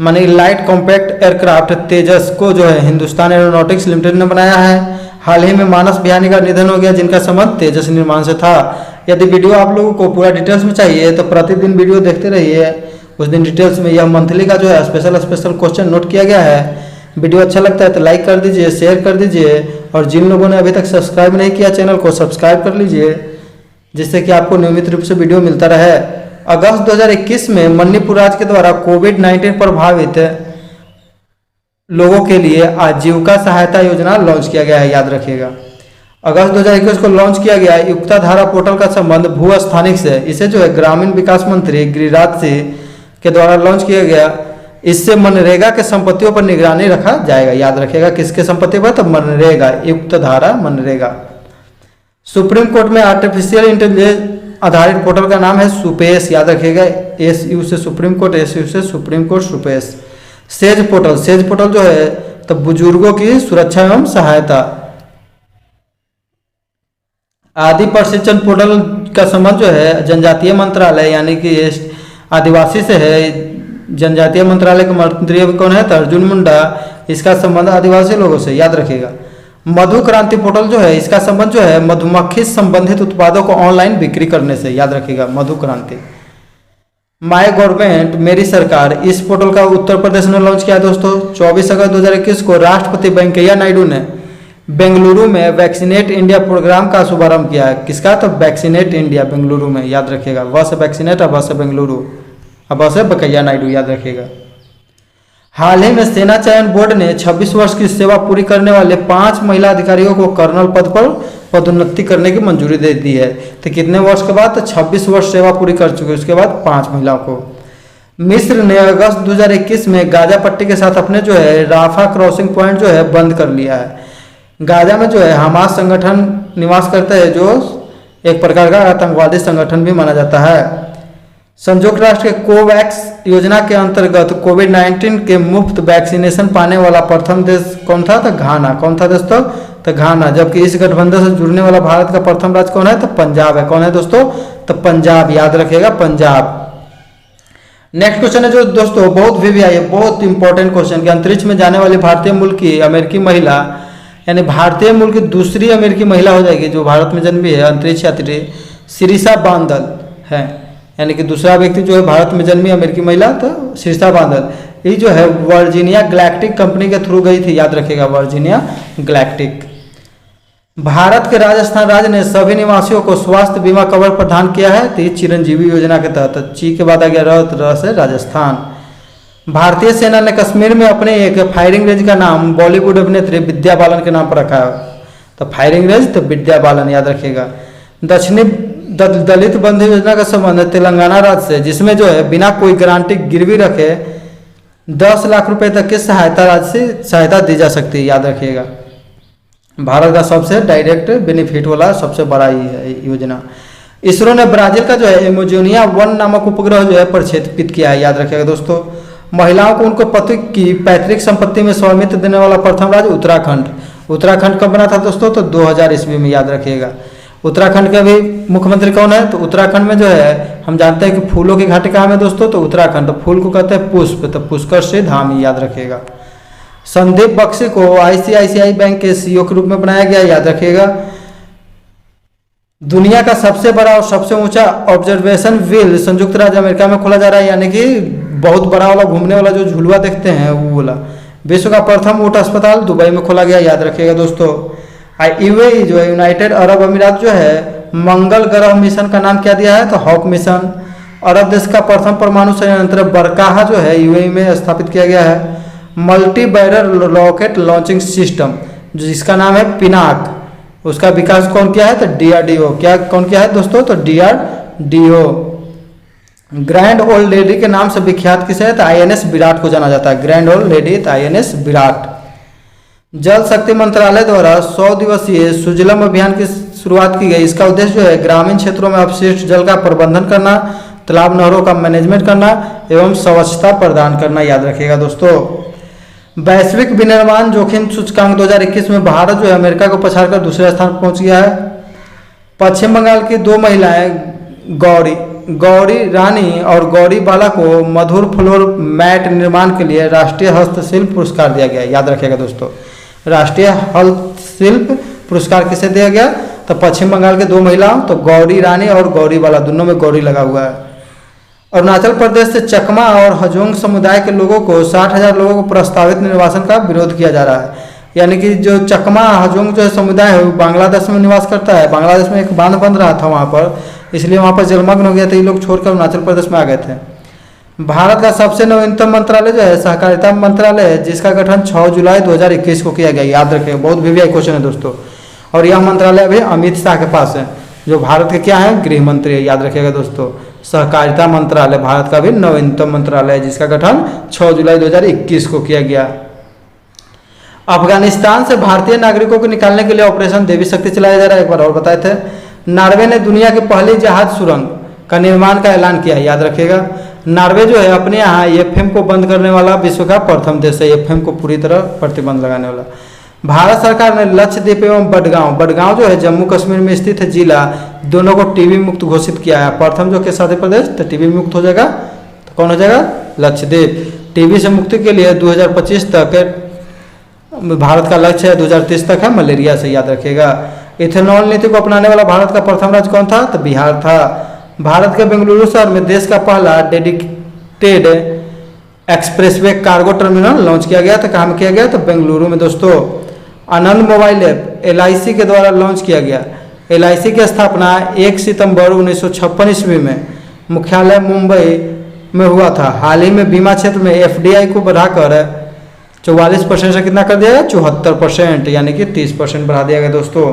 मानी लाइट कॉम्पैक्ट एयरक्राफ्ट तेजस को जो है हिंदुस्तान एरोनॉटिक्स लिमिटेड ने बनाया है। हाल ही में मानस बिहानी का निधन हो गया, जिनका संबंध तेजस निर्माण से था। यदि वीडियो आप लोगों को पूरा डिटेल्स में चाहिए तो प्रतिदिन वीडियो देखते रहिए, उस दिन डिटेल्स में। यह मंथली का जो है स्पेशल क्वेश्चन नोट किया गया है। वीडियो अच्छा लगता है तो लाइक कर दीजिए, शेयर कर दीजिए, और जिन लोगों ने अभी तक सब्सक्राइब नहीं किया चैनल को सब्सक्राइब कर लीजिए, जिससे कि आपको नियमित रूप से वीडियो मिलता रहे। अगस्त 2021 में मणिपुर राज्य के द्वारा कोविड-19 प्रभावित लोगों के लिए आजीविका सहायता योजना लॉन्च किया गया है, याद रखिएगा। अगस्त 2021 को लॉन्च किया गया युक्ता धारा पोर्टल का संबंध भू स्थानिक से, इसे जो है ग्रामीण विकास मंत्री गिरिराज सिंह के द्वारा लॉन्च किया गया। इससे मनरेगा के संपत्तियों पर निगरानी रखा जाएगा, याद रखिएगा। किसके संपत्ति पर? तो मनरेगा, युक्त धारा मनरेगा। सुप्रीम कोर्ट में आर्टिफिशियल इंटेलिजेंस आधारित पोर्टल का नाम है सुपेश, याद रखिएगा। SU से सुप्रीम कोर्ट, SU से सुप्रीम कोर्ट, सुपेश। सेज पोर्टल जो है तो बुजुर्गों की सुरक्षा एवं सहायता, आदि प्रशिक्षण पोर्टल का संबंध जो है जनजातीय मंत्रालय यानी कि आदिवासी से है। जनजातीय मंत्रालय के मंत्री अभी कौन है? तो अर्जुन मुंडा। इसका संबंध आदिवासी लोगों से, याद रखिएगा। मधु क्रांति पोर्टल जो है इसका संबंध जो है मधुमक्खी संबंधित उत्पादों को ऑनलाइन बिक्री करने से, याद रखिएगा मधु क्रांति। माय गवर्नमेंट मेरी सरकार, इस पोर्टल का उत्तर प्रदेश ने लॉन्च किया दोस्तों। 24 अगस्त 2021 को राष्ट्रपति वेंकैया नायडू ने बेंगलुरु में वैक्सीनेट इंडिया प्रोग्राम का शुभारंभ किया है। किसका? तो वैक्सीनेट इंडिया, बेंगलुरु में, याद रखिएगा। व से वैक्सीनेट और व से बेंगलुरु, अब से वेंकैया नायडू, याद रखिएगा। हाल ही में सेना चयन बोर्ड ने 26 वर्ष की सेवा पूरी करने वाले 5 महिला अधिकारियों को कर्नल पद पर पदोन्नति करने की मंजूरी दे दी है। तो कितने वर्ष के बाद? तो 26 वर्ष सेवा पूरी कर चुके, उसके बाद 5 महिलाओं को। मिस्र ने अगस्त 2021 में गाजा पट्टी के साथ अपने जो है राफा क्रॉसिंग पॉइंट जो है बंद कर लिया है। गाजा में जो है हमास संगठन निवास करता है, जो एक प्रकार का आतंकवादी संगठन भी माना जाता है। संयुक्त राष्ट्र के कोवैक्स योजना के अंतर्गत कोविड-19 के मुफ्त वैक्सीनेशन पाने वाला प्रथम देश कौन था? तो घाना। कौन था दोस्तों? तो घाना। जबकि इस गठबंधन से जुड़ने वाला भारत का प्रथम राज्य कौन है? तो पंजाब है। कौन है दोस्तों? तो पंजाब, याद रखिएगा, पंजाब। नेक्स्ट क्वेश्चन है जो दोस्तों बहुत VVI है, बहुत इंपॉर्टेंट क्वेश्चन कि अंतरिक्ष में जाने वाली भारतीय मूल की अमेरिकी महिला, यानी भारतीय मूल की दूसरी अमेरिकी महिला हो जाएगी जो भारत में जन्मी है, अंतरिक्ष यात्री शिरीषा बांदल है। यानी कि दूसरा व्यक्ति जो है भारत में जन्मी अमेरिकी महिला, तो शिरीषा बांदल। ये जो है वर्जीनिया गैलेक्टिक कंपनी के थ्रू गई थी, याद रखिएगा, वर्जीनिया गैलेक्टिक। भारत के राजस्थान राज्य ने सभी निवासियों को स्वास्थ्य बीमा कवर प्रदान किया है, तो चिरंजीवी योजना के तहत। ची के बाद आ गया र से राजस्थान। भारतीय सेना ने कश्मीर में अपने एक फायरिंग रेंज का नाम बॉलीवुड अभिनेत्री विद्या बालन के नाम पर रखा है। तो फायरिंग रेंज तो विद्या बालन, याद रखिएगा। दक्षिणी दलित बंधु योजना का संबंध तेलंगाना राज्य से, जिसमें जो है बिना कोई गारंटी गिरवी रखे 10 लाख रुपए तक की सहायता राशि से सहायता दी जा सकती है, याद रखिएगा। भारत का सबसे डायरेक्ट बेनिफिट वाला सबसे बड़ा ही है योजना। इसरो ने ब्राजील का जो है एमेजोनिया 1 नामक उपग्रह जो है प्रक्षेपित किया है, याद रखिएगा दोस्तों। महिलाओं को उनको पति की पैतृक संपत्ति में स्वामित्व देने वाला प्रथम राज्य उत्तराखंड। उत्तराखंड कब बना था दोस्तों? तो 2000 ईस्वी में, याद रखिएगा। उत्तराखंड के भी मुख्यमंत्री कौन है? तो उत्तराखंड में जो है हम जानते हैं कि फूलों की घाटी कहाँ में दोस्तों? तो उत्तराखंड। तो फूल को कहते हैं पुष्प, तो पुष्कर से धाम, याद रखिएगा। संदीप बख्शी को ICICI बैंक के CEO के रूप में बनाया गया, याद रखिएगा। दुनिया का सबसे बड़ा और सबसे ऊंचा ऑब्जर्वेशन व्हील संयुक्त राज्य अमेरिका में खोला जा रहा है, यानी कि बहुत बड़ा वाला घूमने वाला जो झुलवा देखते हैं वो वाला। विश्व का प्रथम ऊंट अस्पताल दुबई में खोला गया, याद रखिएगा दोस्तों। UAE जो है यूनाइटेड अरब अमीरात जो है मंगल ग्रह मिशन का नाम क्या दिया है? तो हॉक मिशन। अरब देश का प्रथम परमाणु संयंत्र बरकाहा जो है UAE में स्थापित किया गया है। Multi barrel rocket launching system जिसका नाम है पिनाक, उसका विकास कौन किया है? तो DRDO। क्या कौन किया है दोस्तों? तो DRDO। ग्रैंड ओल्ड लेडी के नाम से विख्यात किसे है? तो INS विराट को जाना जाता है, ग्रैंड ओल्ड लेडी, तो INS विराट। जल शक्ति मंत्रालय द्वारा 100 दिवसीय सुजलम अभियान की शुरुआत की गई। इसका उद्देश्य जो है ग्रामीण क्षेत्रों में अपशिष्ट जल का प्रबंधन करना, तालाब नहरों का मैनेजमेंट करना एवं स्वच्छता प्रदान करना, याद रखिएगा दोस्तों। वैश्विक विनिर्माण जोखिम सूचकांक 2021 में भारत जो है अमेरिका को पछाड़कर दूसरे स्थान पर पहुंच गया है। पश्चिम बंगाल की 2 महिलाएं गौरी रानी और गौरी बाला को मधुर फ्लोर मैट निर्माण के लिए राष्ट्रीय हस्तशिल्प पुरस्कार दिया गया, याद रखिएगा दोस्तों। राष्ट्रीय हस्तशिल्प पुरस्कार किसे दिया गया? तो पश्चिम बंगाल के 2 महिलाओं, तो गौरी रानी और गौरी बाला, दोनों में गौरी लगा हुआ है। अरुणाचल प्रदेश से चकमा और हजोंग समुदाय के लोगों को 60,000 लोगों को प्रस्तावित निर्वासन का विरोध किया जा रहा है। यानी कि जो चकमा हजोंग जो समुदाय है वो बांग्लादेश में निवास करता है। बांग्लादेश में एक बांध बन रहा था वहाँ पर, इसलिए वहाँ पर जलमग्न हो गया था, ये लोग छोड़कर अरुणाचल प्रदेश में आ गए थे। भारत का सबसे नवीनतम मंत्रालय जो है सहकारिता मंत्रालय है, जिसका गठन 6 जुलाई 2021 को किया गया, याद रखिएगा। बहुत VVI क्वेश्चन है दोस्तों। और यह मंत्रालय अभी अमित शाह के पास है, जो भारत के क्या है? गृह मंत्री है, याद रखिएगा दोस्तों। सहकारिता मंत्रालय भारत का भी नवीनतम मंत्रालय है, जिसका गठन 6 जुलाई 2021 को किया गया। अफगानिस्तान से भारतीय नागरिकों को निकालने के लिए ऑपरेशन देवी शक्ति चलाया जा रहा है, एक बार और बताए थे। नॉर्वे ने दुनिया की पहली जहाज सुरंग का निर्माण का ऐलान किया है, याद रखिएगा। नॉर्वे जो है अपने यहाँ FM को बंद करने वाला विश्व का प्रथम देश है, FM को पूरी तरह प्रतिबंध लगाने वाला। भारत सरकार ने लक्षद्वीप एवं बडगांव जो है जम्मू कश्मीर में स्थित है जिला, दोनों को टीबी मुक्त घोषित किया है। प्रथम जो केस आंध्र प्रदेश, तो टीबी मुक्त हो जाएगा, तो कौन हो जाएगा? लक्षद्वीप। टीबी से मुक्ति के लिए 2025 तक भारत का लक्ष्य है, 2030 तक है। मलेरिया से याद रखिएगा। इथेनॉल नीति को अपनाने वाला भारत का प्रथम राज्य कौन था? तो बिहार था। भारत के बेंगलुरु शहर में देश का पहला dedicated expressway cargo terminal launch किया गया। तो कहाँ में किया गया? तो बेंगलुरु में दोस्तों। आनंद मोबाइल ऐप LIC के द्वारा लॉन्च किया गया। LIC की स्थापना 1 सितंबर 1956 ईस्वी में मुख्यालय मुंबई में हुआ था। हाल ही में बीमा क्षेत्र में FDI को बढ़ाकर 44% से कितना कर दिया गया? 74%, यानी कि 30% बढ़ा दिया गया दोस्तों।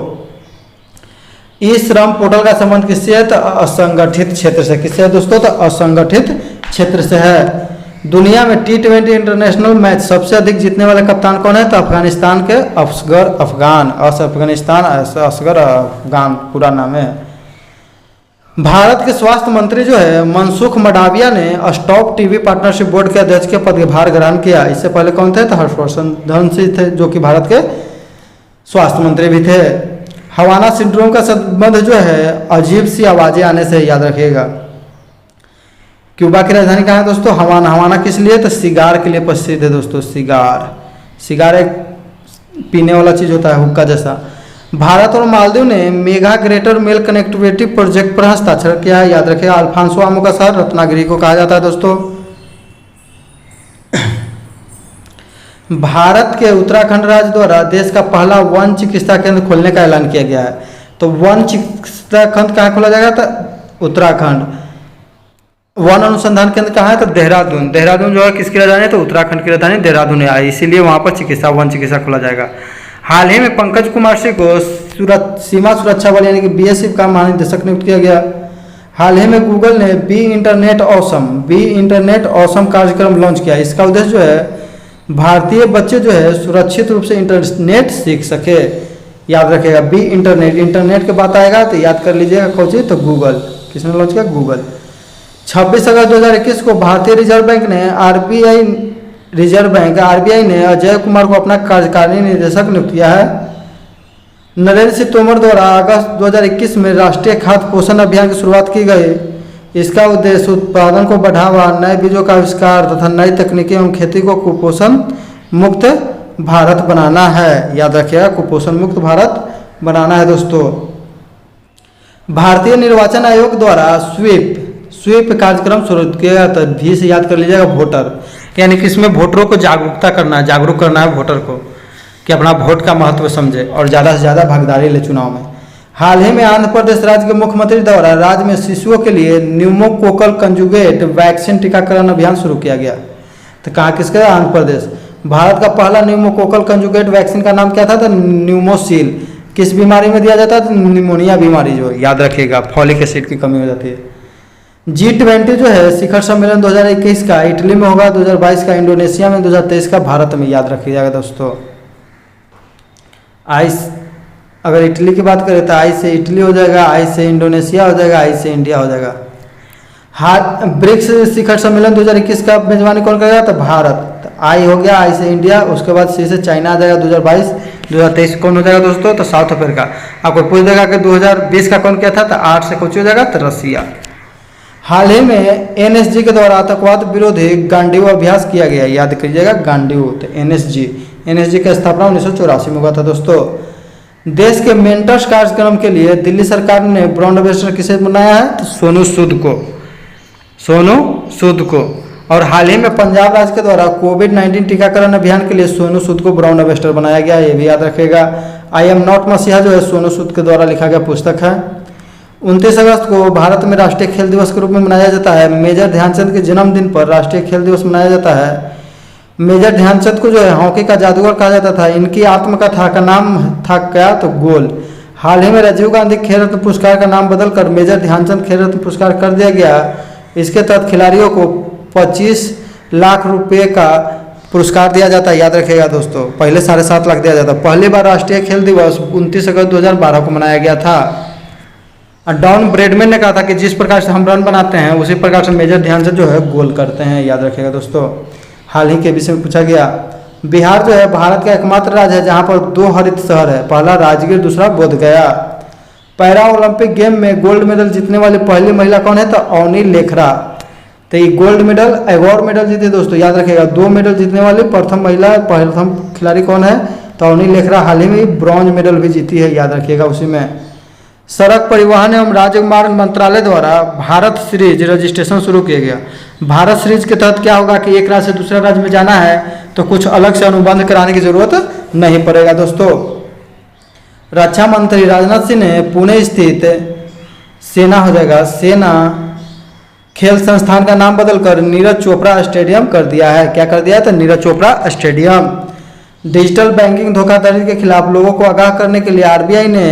ई श्रम पोर्टल का संबंध किससे है? तो असंगठित क्षेत्र से। किससे है दोस्तों? तो असंगठित क्षेत्र से है। दुनिया में T20 इंटरनेशनल मैच सबसे अधिक जीतने वाले कप्तान कौन है? तो अफगानिस्तान के असगर अफगान पूरा नाम है। भारत के स्वास्थ्य मंत्री जो है मनसुख मंडाविया ने स्टॉप टीबी पार्टनरशिप बोर्ड के अध्यक्ष के पदभार ग्रहण किया। इससे पहले कौन थे? तो हर्षवर्धन सिंह थे, जो कि भारत के स्वास्थ्य मंत्री भी थे। हवाना सिंड्रोम का संबंध जो है अजीब सी आवाजें आने से, याद रखिएगा। क्यूबा की राजधानी कहाँ है दोस्तों? हवाना। हवाना किस लिए? तो सिगार के लिए प्रसिद्ध है दोस्तों। सिगार एक पीने वाला चीज होता है, हुक्का जैसा। भारत और मालदीव ने mega greater Male connectivity project पर हस्ताक्षर किया है, याद रखिएगा। अल्फांसो आमो का शहर रत्नागिरी को कहा जाता है दोस्तों। भारत के उत्तराखंड राज्य द्वारा देश का पहला वन चिकित्सा केंद्र खोलने का ऐलान किया गया है। तो वन चिकित्सा केंद्र कहाँ खोला जाएगा? तो उत्तराखंड। वन अनुसंधान केंद्र कहाँ है? तो देहरादून। देहरादून जो है किसकी राजधानी है? तो उत्तराखंड की राजधानी देहरादून है, इसीलिए वहाँ पर वन चिकित्सा खोला जाएगा। हाल ही में पंकज कुमार सिंह को सीमा सुरक्षा बल यानी कि BSF का महानिदेशक नियुक्त किया गया। हाल ही में गूगल ने बी इंटरनेट ऑसम कार्यक्रम लॉन्च किया। इसका उद्देश्य जो है भारतीय बच्चे जो है सुरक्षित रूप से इंटरनेट सीख सके, याद रखेगा। बी इंटरनेट के बात आएगा तो याद कर लीजिएगा कौन सी? तो गूगल। किसने लॉन्च किया? गूगल। 26 अगस्त 2021 को भारतीय रिजर्व बैंक ने RBI ने अजय कुमार को अपना कार्यकारी निदेशक नियुक्त किया है। नरेंद्र सिंह तोमर द्वारा अगस्त 2021 में राष्ट्रीय खाद्य पोषण अभियान की शुरुआत की गई। इसका उद्देश्य उत्पादन को बढ़ावा, नए बीजों का आविष्कार तथा नई तकनीकी एवं खेती को कुपोषण मुक्त भारत बनाना है, याद रखिएगा। कुपोषण मुक्त भारत बनाना है दोस्तों। भारतीय निर्वाचन आयोग द्वारा स्वीप कार्यक्रम शुरू किया। तो भी से याद कर लीजिएगा वोटर, यानी कि इसमें वोटरों को जागरूक करना है वोटर को, कि अपना वोट का महत्व समझे और ज़्यादा से ज़्यादा भागीदारी ले चुनाव में। हाल ही में आंध्र प्रदेश राज्य के मुख्यमंत्री द्वारा राज्य में शिशुओं के लिए न्यूमोकोकल कंजुगेट वैक्सीन टीकाकरण अभियान शुरू किया गया। तो कहाँ किसका? आंध्र प्रदेश। भारत का पहला न्यूमोकोकल कंजुगेट वैक्सीन का नाम क्या था? तो न्यूमोसिल। किस बीमारी में दिया जाता है? तो निमोनिया बीमारी, जो याद रखिएगा, फॉलिक एसिड की कमी हो जाती है। G20 जो है शिखर सम्मेलन 2021 का इटली में होगा, 2022 का इंडोनेशिया में, 2023 का भारत में, याद रखिएगा दोस्तों। अगर इटली की बात करें तो आई से इटली हो जाएगा, आई से इंडोनेशिया हो जाएगा, आई से इंडिया हो जाएगा। ब्रिक्स शिखर सम्मेलन 2021 का मेजबानी कौन करेगा? तो भारत। आई हो गया, आई से इंडिया, उसके बाद सी से चाइना आ जाएगा 2022। 2023 कौन हो जाएगा दोस्तों? तो साउथ अफ्रीका। आपको पूछ देगा कि 2020 का कौन क्या था? तो 8 से कौन हो जाएगा? तो रसिया। हाल ही में NSG के द्वारा आतंकवाद विरोधी गांडीव अभ्यास किया गया, याद कीजिएगा गांडीव। तो NSG की स्थापना 1984 में हुआ था दोस्तों। देश के मेंटर्स कार्यक्रम के लिए दिल्ली सरकार ने ब्रांड एम्बेसडर किसे बनाया है? तो सोनू सूद को। और हाल ही में पंजाब राज्य के द्वारा कोविड-19 टीकाकरण अभियान के लिए सोनू सूद को ब्रांड एम्बेसडर बनाया गया, ये भी याद रखेगा। आई एम नॉट मसीहा जो है सोनू सूद के द्वारा लिखा गया पुस्तक है। 29 अगस्त को भारत में राष्ट्रीय खेल दिवस के रूप में मनाया जाता है। मेजर ध्यानचंद के जन्मदिन पर राष्ट्रीय खेल दिवस मनाया जाता है। मेजर ध्यानचंद को जो है हॉकी का जादूगर कहा जाता था। इनकी आत्मकथा का नाम था क्या? तो गोल। हाल ही में राजीव गांधी खेल रत्न पुरस्कार का नाम बदलकर मेजर ध्यानचंद खेल रत्न पुरस्कार कर दिया गया। इसके तहत खिलाड़ियों को 25 लाख रुपए का पुरस्कार दिया जाता है, याद रखिएगा दोस्तों। पहले 7.5 लाख दिया जाता। पहली बार राष्ट्रीय खेल दिवस 29 अगस्त 2012 को मनाया गया था। डॉन ब्रेडमैन ने कहा था कि जिस प्रकार से हम रन बनाते हैं उसी प्रकार से मेजर ध्यानचंद जो है गोल करते हैं, याद रखिएगा दोस्तों। हाल ही के विषय में पूछा गया। बिहार जो है भारत का एकमात्र राज्य है जहाँ पर 2 हरित शहर है, पहला राजगीर, दूसरा बोधगया। पैरा ओलंपिक गेम में गोल्ड मेडल जीतने वाली पहली महिला कौन है? तो अवनी लेखरा। तो ये गोल्ड मेडल, एक और मेडल जीते दोस्तों, याद रखिएगा। 2 मेडल जीतने वाली प्रथम खिलाड़ी कौन है? तो अवनी लेखरा हाल ही में ब्रॉन्ज मेडल भी जीती है, याद रखिएगा उसी में। सड़क परिवहन एवं राजमार्ग मंत्रालय द्वारा भारत सीरीज रजिस्ट्रेशन शुरू किया गया। भारत सीरीज के तहत क्या होगा कि एक राज्य से दूसरे राज्य में जाना है तो कुछ अलग से अनुबंध कराने की जरूरत नहीं पड़ेगा दोस्तों। रक्षा मंत्री राजनाथ सिंह ने पुणे स्थित सेना हो जाएगा सेना खेल संस्थान का नाम बदलकर नीरज चोपड़ा स्टेडियम कर दिया है। क्या कर दिया है? तो Neeraj Chopra stadium. Digital banking धोखाधड़ी के खिलाफ लोगों को आगाह करने के लिए आरबीआई ने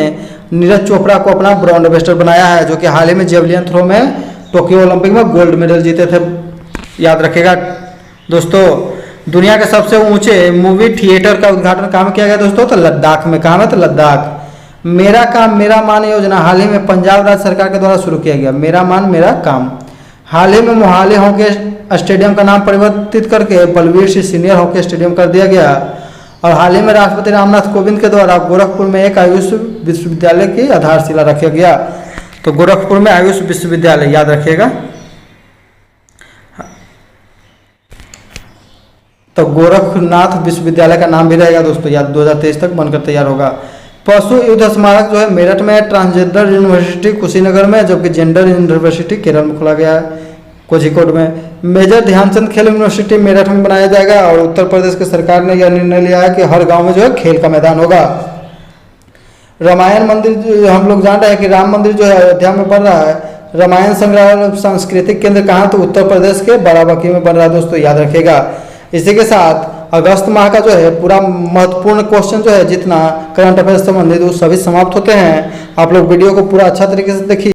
नीरज चोपड़ा को अपना ब्रांड एम्बेसडर बनाया है, जो कि हाल ही में जेवलिन थ्रो में टोक्यो ओलंपिक में गोल्ड मेडल जीते थे, याद रखिएगा दोस्तों। दुनिया के सबसे ऊंचे मूवी थिएटर का उद्घाटन कहाँ में किया गया दोस्तों? तो लद्दाख में। कहाँ में? तो लद्दाख। मेरा काम मेरा मान योजना हाल ही में पंजाब राज्य सरकार के द्वारा शुरू किया गया। मेरा मान मेरा काम। हाल ही में मोहाली हॉकी स्टेडियम का नाम परिवर्तित करके Balbir Singh senior hockey stadium कर दिया गया। और हाल ही में राष्ट्रपति रामनाथ कोविंद के द्वारा गोरखपुर में एक आयुष विश्वविद्यालय की आधारशिला रखा गया। तो गोरखपुर में आयुष विश्वविद्यालय, याद रखिएगा। तो गोरखनाथ विश्वविद्यालय का नाम भी रहेगा दोस्तों, याद 2023 तक बनकर तैयार होगा। पशु युद्ध स्मारक जो है मेरठ में, ट्रांसजेंडर यूनिवर्सिटी कुशीनगर में, जबकि जेंडर यूनिवर्सिटी केरल में खोला गया है, कोझिकोड में। मेजर ध्यानचंद खेल यूनिवर्सिटी मेरठ में बनाया जाएगा। और उत्तर प्रदेश की सरकार ने यह निर्णय लिया है कि हर गांव में जो है खेल का मैदान होगा। रामायण मंदिर जो हम लोग जान रहे हैं कि राम मंदिर जो है अयोध्या में बन रहा है। रामायण संग्रहालय सांस्कृतिक केंद्र कहाँ? तो उत्तर प्रदेश के बाराबंकी में बन रहा है दोस्तों, याद रखिएगा। इसी के साथ अगस्त माह का जो है पूरा महत्वपूर्ण क्वेश्चन जो है जितना करंट अफेयर से संबंधित वो सभी समाप्त होते हैं। आप लोग वीडियो को पूरा अच्छा तरीके से देखिए।